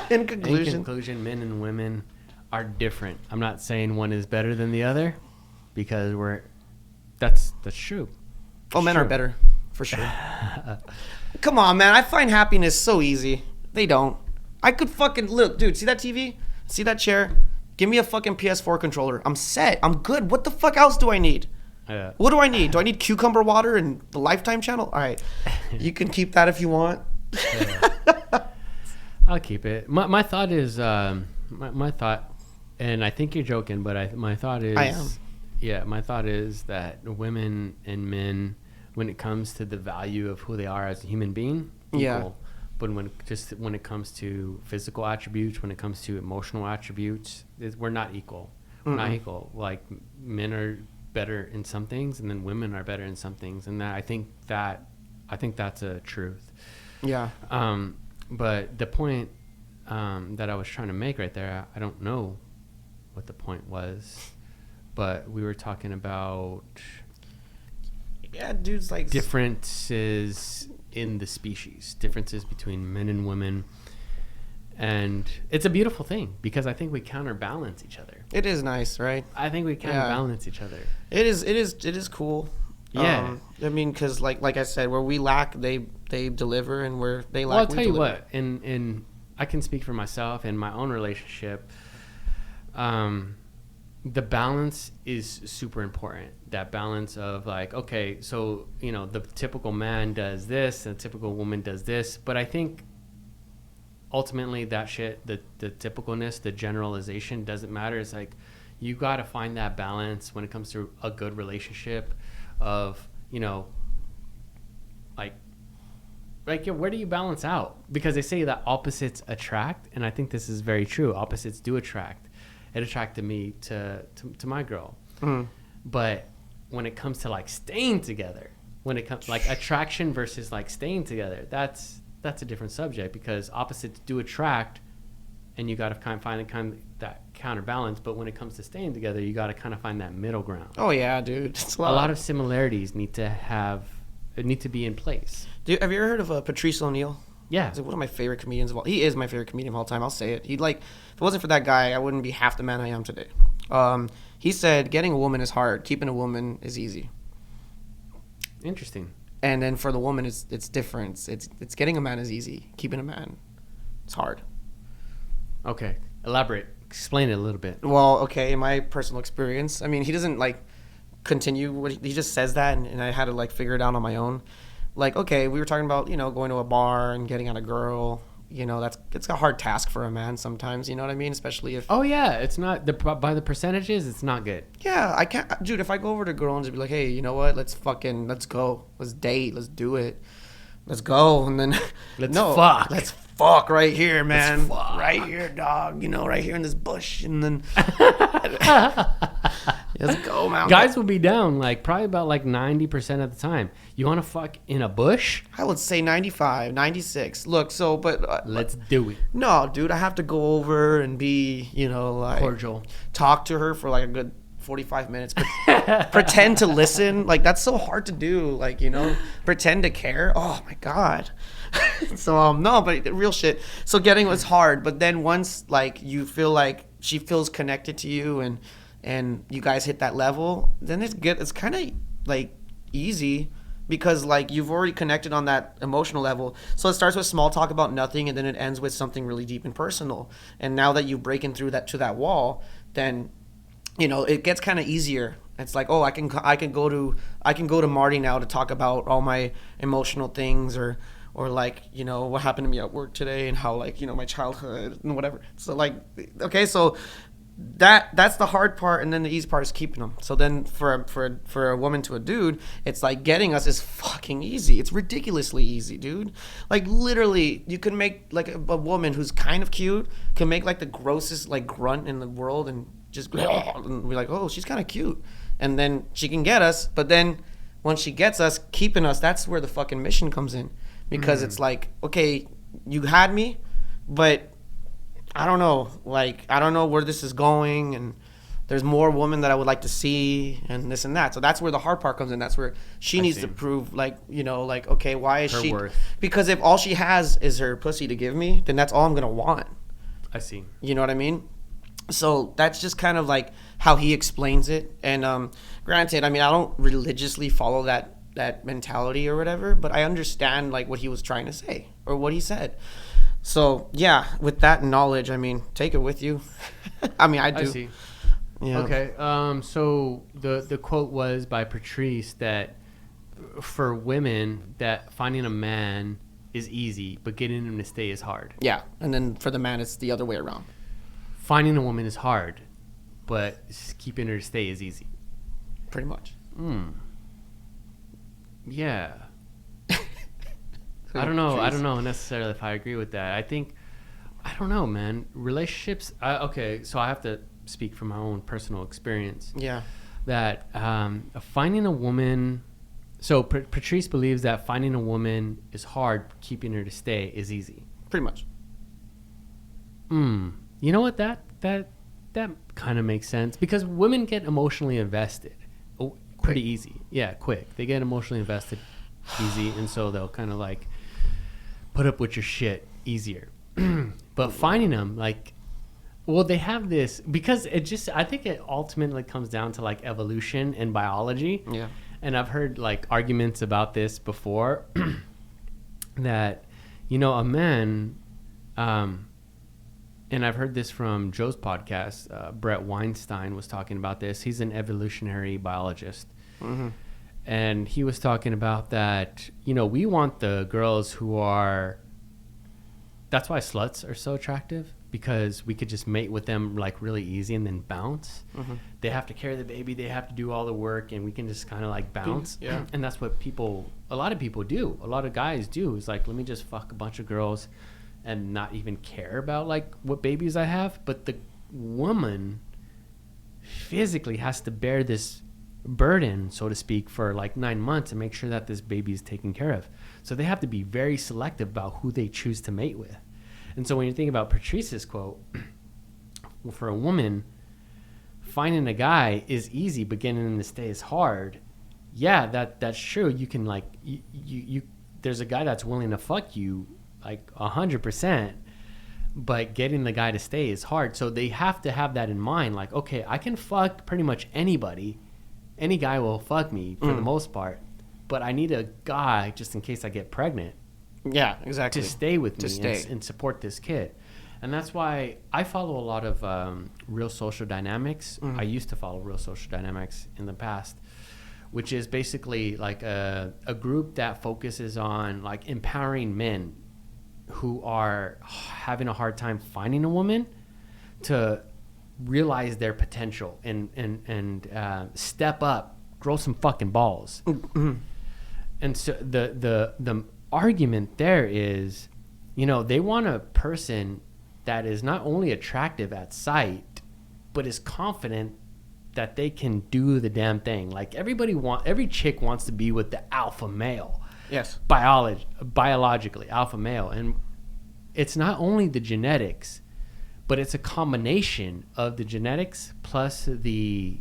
in conclusion, men and women are different. I'm not saying one is better than the other, because that's true. Men are better for sure. Come on, man. I find happiness so easy. They don't. I could fucking look, dude. See that TV? See that chair? Give me a fucking PS4 controller. I'm set. I'm good. What the fuck else do I need? Yeah. What do I need? Do I need cucumber water and the Lifetime channel? All right. You can keep that if you want. I'll keep it. My thought is, my thought, and I think you're joking, but my thought is, I am. Yeah, my thought is that women and men, when it comes to the value of who they are as a human being, equal. Yeah. But when it comes to physical attributes, when it comes to emotional attributes, we're not equal. We're not equal. Like, men are better in some things, and then women are better in some things, and I think that's a truth. Yeah. But the point that I was trying to make right there, I don't know what the point was, but we were talking about dudes, like differences in the species, differences between men and women, and it's a beautiful thing because I think we counterbalance each other. It is nice, right? I think we counterbalance each other. It is cool. Yeah. I mean, because like I said, where we lack, they deliver, and where they lack, I'll tell you deliver. what, and I can speak for myself in my own relationship. The balance is super important. That balance of like, okay, so, the typical man does this and the typical woman does this. But I think ultimately that shit, the typicalness, the generalization doesn't matter. It's like, you got to find that balance when it comes to a good relationship of, like where do you balance out? Because they say that opposites attract. And I think this is very true. Opposites do attract. It attracted me to my girl. But when it comes to like staying together, when it comes like attraction versus like staying together, that's a different subject, because opposites do attract, and you got to find that counterbalance. But when it comes to staying together, you got to kind of find that middle ground. Oh yeah, dude. It's a lot of similarities need to be in place. Dude, have you ever heard of Patrice O'Neal? Yeah. He's one of my favorite comedians of all. He is my favorite comedian of all time. I'll say it. If it wasn't for that guy, I wouldn't be half the man I am today. He said, getting a woman is hard. Keeping a woman is easy. Interesting. And then for the woman, it's different. It's getting a man is easy. Keeping a man, it's hard. Okay. Elaborate. Explain it a little bit. Well, okay. In my personal experience, I mean, he doesn't like continue what he just says that, and I had to like figure it out on my own. Like, okay, we were talking about, going to a bar and getting on a girl. It's a hard task for a man sometimes. You know what I mean? Especially if. Oh yeah, it's not by the percentages. It's not good. Yeah, I can't, dude. If I go over to a girl and just be like, hey, you know what? Let's go. Let's date. Let's do it. Let's go. And then let's fuck. Let's fuck right here, man. Right here, dog. Right here in this bush. And then let's go, man. Guys will be down like probably about like 90% of the time. You want to fuck in a bush? I would say 95, 96. Look, let's do it. No, dude, I have to go over and be, like cordial. Talk to her for like a good 45 minutes. Pretend to listen. Like, that's so hard to do. Like, pretend to care. Oh my God. So, no, but real shit. So getting was hard. But then once like you feel like she feels connected to you and you guys hit that level, then it's good. It's kind of like easy, because like you've already connected on that emotional level. So it starts with small talk about nothing, and then it ends with something really deep and personal. And now that you've broken through that wall, then it gets kind of easier. It's like, oh, I can go to Marty now to talk about all my emotional things, or like, what happened to me at work today, and how like, my childhood and whatever. So like, okay, so that's the hard part, and then the easy part is keeping them. So then for a woman to a dude, it's like getting us is fucking easy. It's ridiculously easy, dude. Like literally, you can make like a woman who's kind of cute can make like the grossest like grunt in the world and just and we're like, oh, she's kind of cute, and then she can get us. But then once she gets us, keeping us, that's where the fucking mission comes in, because it's like, okay, you had me, but I don't know, like, I don't know where this is going, and there's more women that I would like to see, and this and that. So that's where the hard part comes in. That's where she needs to prove, like, you know, like, okay, why is her worth? Because if all she has is her pussy to give me, then that's all I'm gonna want. I see. You know what I mean? So that's just kind of like how he explains it. And granted, I mean, I don't religiously follow that mentality or whatever, but I understand like what he was trying to say or what he said. So yeah, with that knowledge, I mean, take it with you. I mean, I do. I see. Yeah. Okay. So the quote was by Patrice that for women that finding a man is easy, but getting him to stay is hard. Yeah, and then for the man, it's the other way around. Finding a woman is hard, but keeping her to stay is easy. Pretty much. Yeah. I don't know necessarily if I agree with that. I think, I don't know, man. Relationships. Okay, so I have to speak from my own personal experience. Yeah. That finding a woman. So Patrice believes that finding a woman is hard, keeping her to stay is easy. Pretty much. You know what? That kind of makes sense, because women get emotionally invested pretty easy. Yeah, quick. They get emotionally invested easy, and so they'll kind of like put up with your shit easier. But finding them, like, well, they have this, because I think it ultimately comes down to like evolution and biology. Yeah. And I've heard like arguments about this before that, you know, a man, and I've heard this from Joe's podcast. Brett Weinstein was talking about this. He's an evolutionary biologist. Mm-hmm. And he was talking about that, you know, we want the girls who are, that's why sluts are so attractive, because we could just mate with them like really easy and then bounce. Mm-hmm. They have to carry the baby, they have to do all the work, and we can just kind of like bounce. Yeah. And that's what a lot of people do. A lot of guys do. It's like, let me just fuck a bunch of girls and not even care about like what babies I have. But the woman physically has to bear this burden, so to speak, for like 9 months and make sure that this baby is taken care of. So they have to be very selective about who they choose to mate with. And so when you think about Patrice's quote, well, for a woman, finding a guy is easy, but getting him to stay is hard. Yeah, that's true. You can like you there's a guy that's willing to fuck you like 100%, but getting the guy to stay is hard. So they have to have that in mind. Like, okay, I can fuck pretty much anybody. Any guy will fuck me for the most part, but I need a guy just in case I get pregnant. Yeah, exactly. To stay with me and support this kid. And that's why I follow a lot of Real Social Dynamics. I used to follow Real Social Dynamics in the past, which is basically like a group that focuses on like empowering men who are having a hard time finding a woman to realize their potential and step up, grow some fucking balls. Mm-hmm. And so the argument there is, you know, they want a person that is not only attractive at sight, but is confident that they can do the damn thing. Like every chick wants to be with the alpha male. Yes. Biologically alpha male. And it's not only the genetics, but it's a combination of the genetics plus the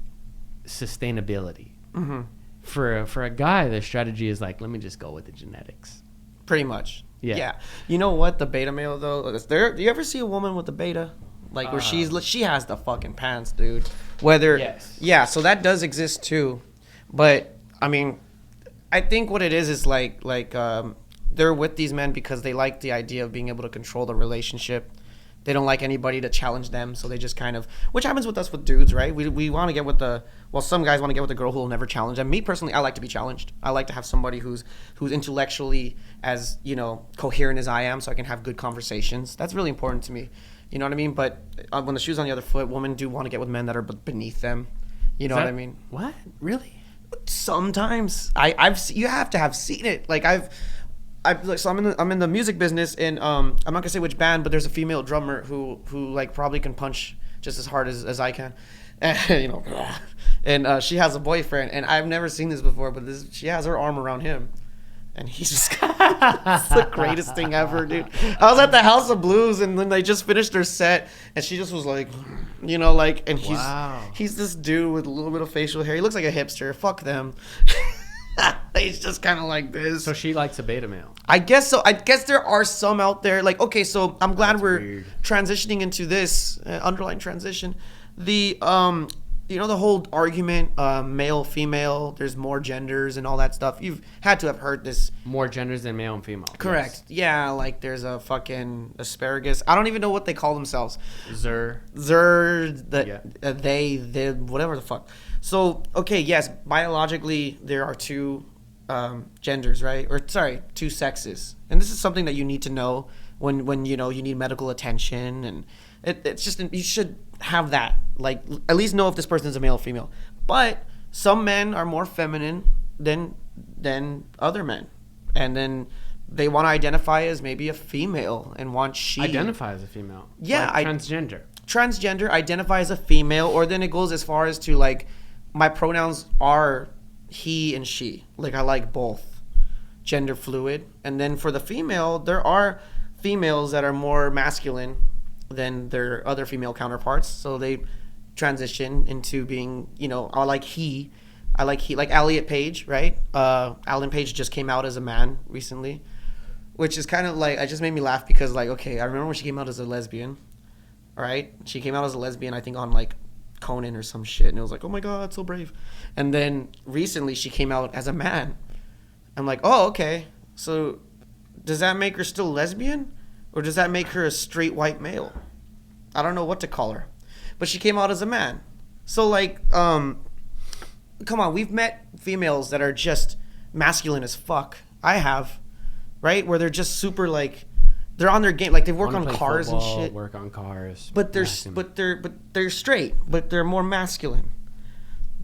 sustainability. Mm-hmm. For a guy, the strategy is like, let me just go with the genetics. Pretty much. Yeah. You know what? The beta male though, do you ever see a woman with the beta? Like where she has the fucking pants, dude. Yes. Yeah, so that does exist too. But I mean, I think what it is like they're with these men because they like the idea of being able to control the relationship. They don't like anybody to challenge them, so they just kind of, which happens with us with dudes, right? We want to get with some guys want to get with a girl who will never challenge them. Me personally, I like to be challenged. I like to have somebody who's intellectually as, you know, coherent as I am, so I can have good conversations. That's really important to me. You know what I mean? But when the shoe's on the other foot, women do want to get with men that are beneath them. You know what I mean? What? Really? Sometimes you have to have seen it. Like so I'm in the music business, and I'm not gonna say which band, but there's a female drummer who like probably can punch just as hard as I can, and, you know, and she has a boyfriend, and I've never seen this before, but she has her arm around him. And he's just it's the greatest thing ever, dude. I was at the House of Blues, and then they just finished their set, and she just was like, you know, like, and he's this dude with a little bit of facial hair. He looks like a hipster. Fuck them. He's just kind of like this. So she likes a beta male. I guess so. I guess there are some out there. Like, okay, so I'm glad That's we're weird. transitioning into this underlying transition. The you know, the whole argument, male, female, there's more genders and all that stuff. You've had to have heard this. More genders than male and female. Correct. Yes. Yeah, like there's a fucking asparagus. I don't even know what they call themselves. Zer, they, whatever the fuck. So, okay, yes, biologically there are two genders, right? Or sorry, two sexes. And this is something that you need to know when you know you need medical attention, and it's just, you should have that, like, at least know if this person is a male or female. But some men are more feminine than other men, and then they want to identify as maybe a female and want she identify as a female. Yeah, like transgender identify as a female, or then it goes as far as to like, my pronouns are he and she, like I like both, gender fluid. And then for the female, there are females that are more masculine than their other female counterparts, so they transition into being, you know, I like he, like Elliot Page, right? Alan Page just came out as a man recently, which is kind of like, it just made me laugh because, like, okay, I remember when she came out as a lesbian, all right? She came out as a lesbian, I think, on like Conan or some shit, and it was like, oh my god, so brave. And then recently she came out as a man. I'm like, oh, okay, so does that make her still lesbian, or does that make her a straight white male? I don't know what to call her, but she came out as a man. So like, come on, we've met females that are just masculine as fuck. I have, right? Where they're just super, like, they're on their game, like they work on cars football, and shit. Work on cars. But they're straight, but they're more masculine.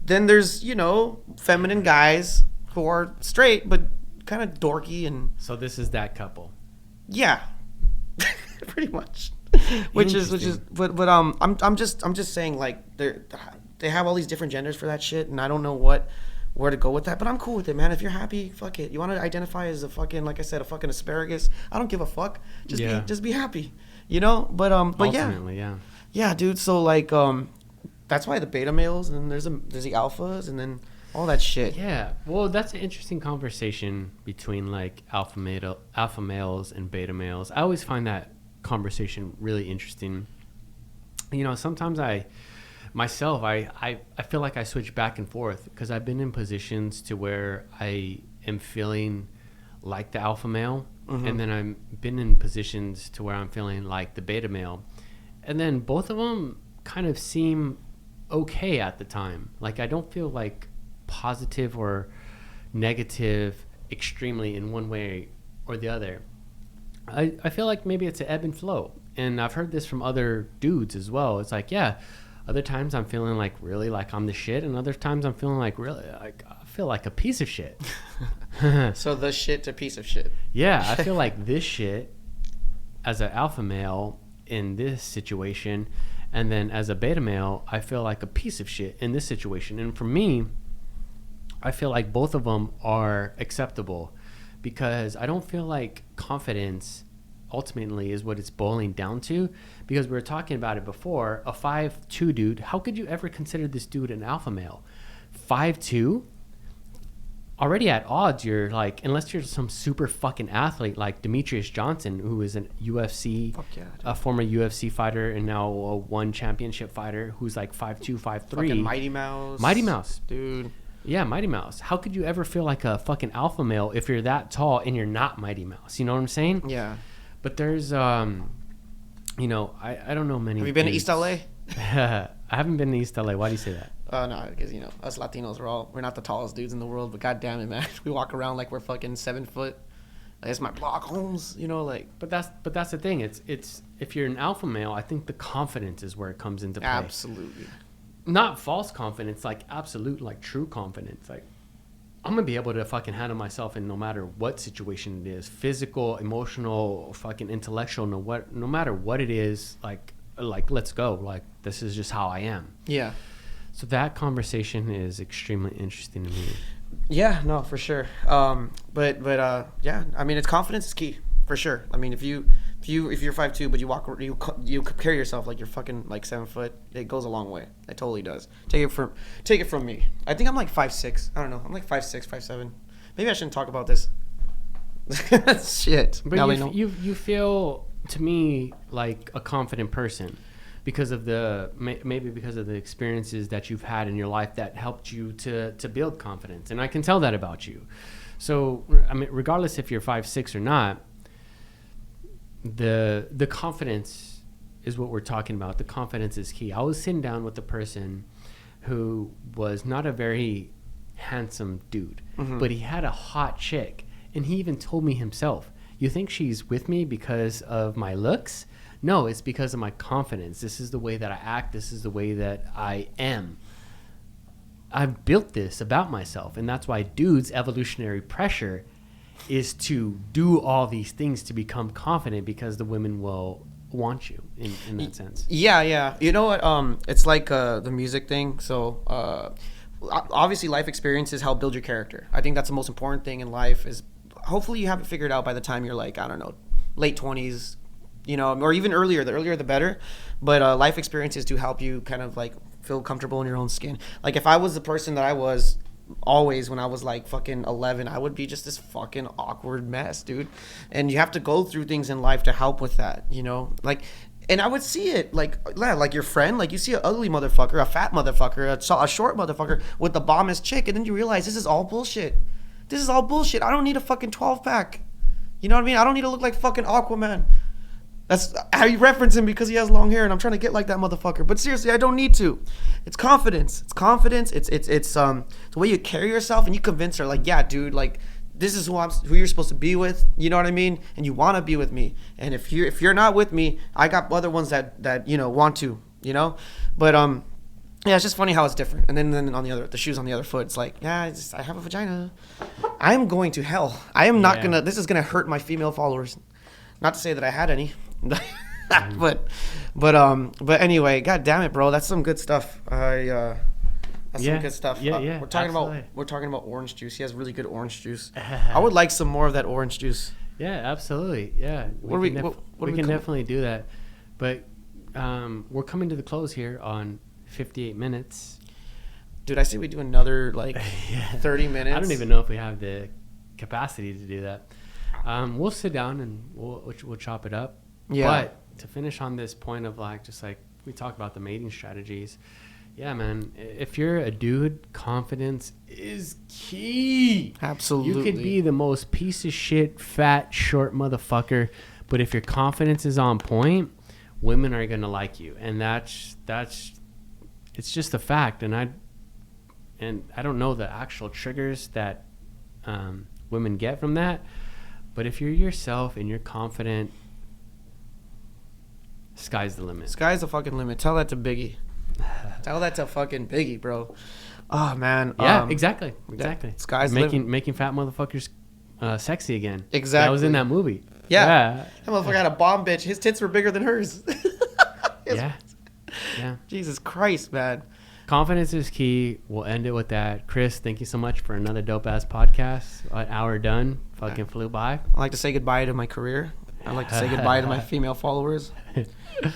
Then there's, you know, feminine guys who are straight but kind of dorky, and so this is that couple. Yeah. Pretty much. which is but I'm just saying, like, they have all these different genders for that shit, and I don't know where to go with that, but I'm cool with it, man. If you're happy, fuck it. You want to identify as a fucking, like I said, a fucking asparagus, I don't give a fuck. Just be happy, you know. But ultimately, yeah, dude. So like, that's why the beta males, and then there's the alphas, and then all that shit. Yeah, well, that's an interesting conversation between like alpha males and beta males. I always find that conversation really interesting. You know, sometimes I feel like I switch back and forth because I've been in positions to where I am feeling like the alpha male, and then I've been in positions to where I'm feeling like the beta male, and then both of them kind of seem okay at the time. Like, I don't feel like positive or negative extremely in one way or the other. I feel like maybe it's an ebb and flow, and I've heard this from other dudes as well. It's like, yeah, other times I'm feeling like really like I'm the shit, and other times I'm feeling like really like I feel like a piece of shit. So the shit to piece of shit. Yeah, I feel like this shit as an alpha male in this situation, and then as a beta male, I feel like a piece of shit in this situation. And for me, I feel like both of them are acceptable, because I don't feel like confidence ultimately is what it's boiling down to, because we were talking about it before. A 5'2" dude, how could you ever consider this dude an alpha male? 5'2", already at odds. You're like, unless you're some super fucking athlete like Demetrius Johnson, who is an UFC, a former UFC fighter and now a one championship fighter, who's like 5'2", 5'3". Fucking Mighty Mouse, dude. Yeah, Mighty Mouse. How could you ever feel like a fucking alpha male if you're that tall and you're not Mighty Mouse? You know what I'm saying? Yeah. But there's, you know, I don't know many. Have you been to East LA? I haven't been to East LA. Why do you say that? No, because, you know, us Latinos we're not the tallest dudes in the world, but god damn it, man, we walk around like we're fucking 7 foot, It's my block, Holmes. You know, like. But that's the thing. It's if you're an alpha male, I think the confidence is where it comes into play. Absolutely. Not false confidence, like absolute, like true confidence. Like I'm gonna be able to fucking handle myself in no matter what situation it is, physical, emotional, fucking intellectual, no matter what it is. Like let's go. Like this is just how I am. Yeah. So that conversation is extremely interesting to me. Yeah, no, for sure. But yeah, I mean, it's confidence is key for sure. I mean, if you're 5'2", but you carry yourself like you're fucking like 7 foot, it goes a long way. It totally does. Take it from me. I think I'm like 5'6". I don't know. I'm like 5'6", 5'7". Maybe I shouldn't talk about this. Shit. But you feel to me like a confident person. Because of maybe because of the experiences that you've had in your life that helped you to build confidence, and I can tell that about you. So I mean, regardless if you're 5'6" or not, the confidence is what we're talking about. The confidence is key. I was sitting down with a person who was not a very handsome dude, but he had a hot chick, and he even told me himself, "You think she's with me because of my looks? No, it's because of my confidence. This is the way that I act. This is the way that I am. I've built this about myself." And that's why dudes' evolutionary pressure is to do all these things to become confident, because the women will want you in that sense. Yeah. You know what? It's like the music thing. So obviously life experiences help build your character. I think that's the most important thing in life is hopefully you have it figured out by the time you're like, I don't know, late 20s, you know, or even earlier. The earlier the better. But life experiences do help you kind of like feel comfortable in your own skin. Like if I was the person that I was always when I was like fucking 11, I would be just this fucking awkward mess, dude. And you have to go through things in life to help with that, you know? Like, and I would see it like your friend, like you see an ugly motherfucker, a fat motherfucker, a short motherfucker with the bombest chick, and then you realize this is all bullshit. This is all bullshit. I don't need a fucking 12-pack. You know what I mean? I don't need to look like fucking Aquaman. That's how you reference him because he has long hair and I'm trying to get like that motherfucker. But seriously, I don't need to. It's confidence. It's confidence. It's the way you carry yourself and you convince her like, yeah, dude, like this is who you're supposed to be with. You know what I mean? And you want to be with me. And if you're not with me, I got other ones that you know want to. You know, but yeah, it's just funny how it's different. And then on the shoes on the other foot, it's like, yeah, I have a vagina. I'm going to hell. I am not gonna. This is gonna hurt my female followers. Not to say that I had any. but anyway, god damn it, bro, that's some good stuff. Some good stuff. We're talking about orange juice. He has really good orange juice. I would like some more of that orange juice. Yeah, absolutely. Yeah, we can definitely do that. But we're coming to the close here on 58 minutes. Dude, I say we do another like 30 minutes. I don't even know if we have the capacity to do that. We'll sit down and we'll chop it up. Yeah. But to finish on this point of like, just like we talked about the mating strategies. Yeah, man. If you're a dude, confidence is key. Absolutely. You could be the most piece of shit, fat, short motherfucker, but if your confidence is on point, women are gonna like you, and that's it's just a fact. And I don't know the actual triggers that women get from that. But if you're yourself and you're confident, sky's the limit. Sky's the fucking limit. Tell that to Biggie. Tell that to fucking Biggie, bro. Oh, man. Yeah, exactly. Sky's the limit. Making fat motherfuckers sexy again. Exactly. That was in that movie. Yeah. That motherfucker had a bomb bitch. His tits were bigger than hers. Yeah. Jesus Christ, man. Confidence is key. We'll end it with that. Chris, thank you so much for another dope-ass podcast. An hour done. Fucking flew by. I like to say goodbye to my career. I like to say goodbye to my female followers. I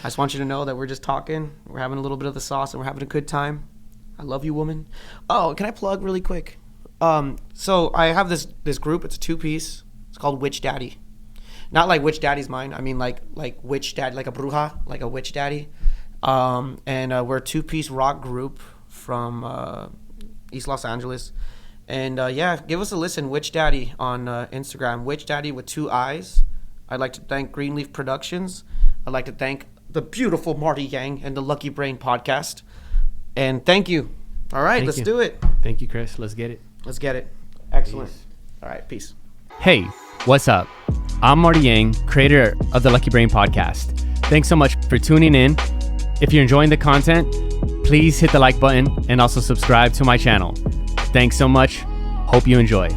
just want you to know that we're just talking. We're having a little bit of the sauce and we're having a good time. I love you, woman. Oh, can I plug really quick? So I have this group. It's a 2-piece. It's called Witch Daddy. Not like Witch Daddy's Mine. I mean like Witch Daddy, like a bruja, like a witch daddy. And we're a 2-piece rock group from East Los Angeles. And give us a listen, Witch Daddy on Instagram. Witch Daddy with 2 I's. I'd like to thank Greenleaf Productions. I'd like to thank the beautiful Marty Yang and the Lucky Brain Podcast. And thank you. All right, let's do it. Thank you, Chris. Let's get it. Excellent. Peace. All right, peace. Hey, What's up? I'm Marty Yang, creator of the Lucky Brain podcast. Thanks so much for tuning in. If you're enjoying the content, please hit the like button and also subscribe to my channel. Thanks so much. Hope you enjoy.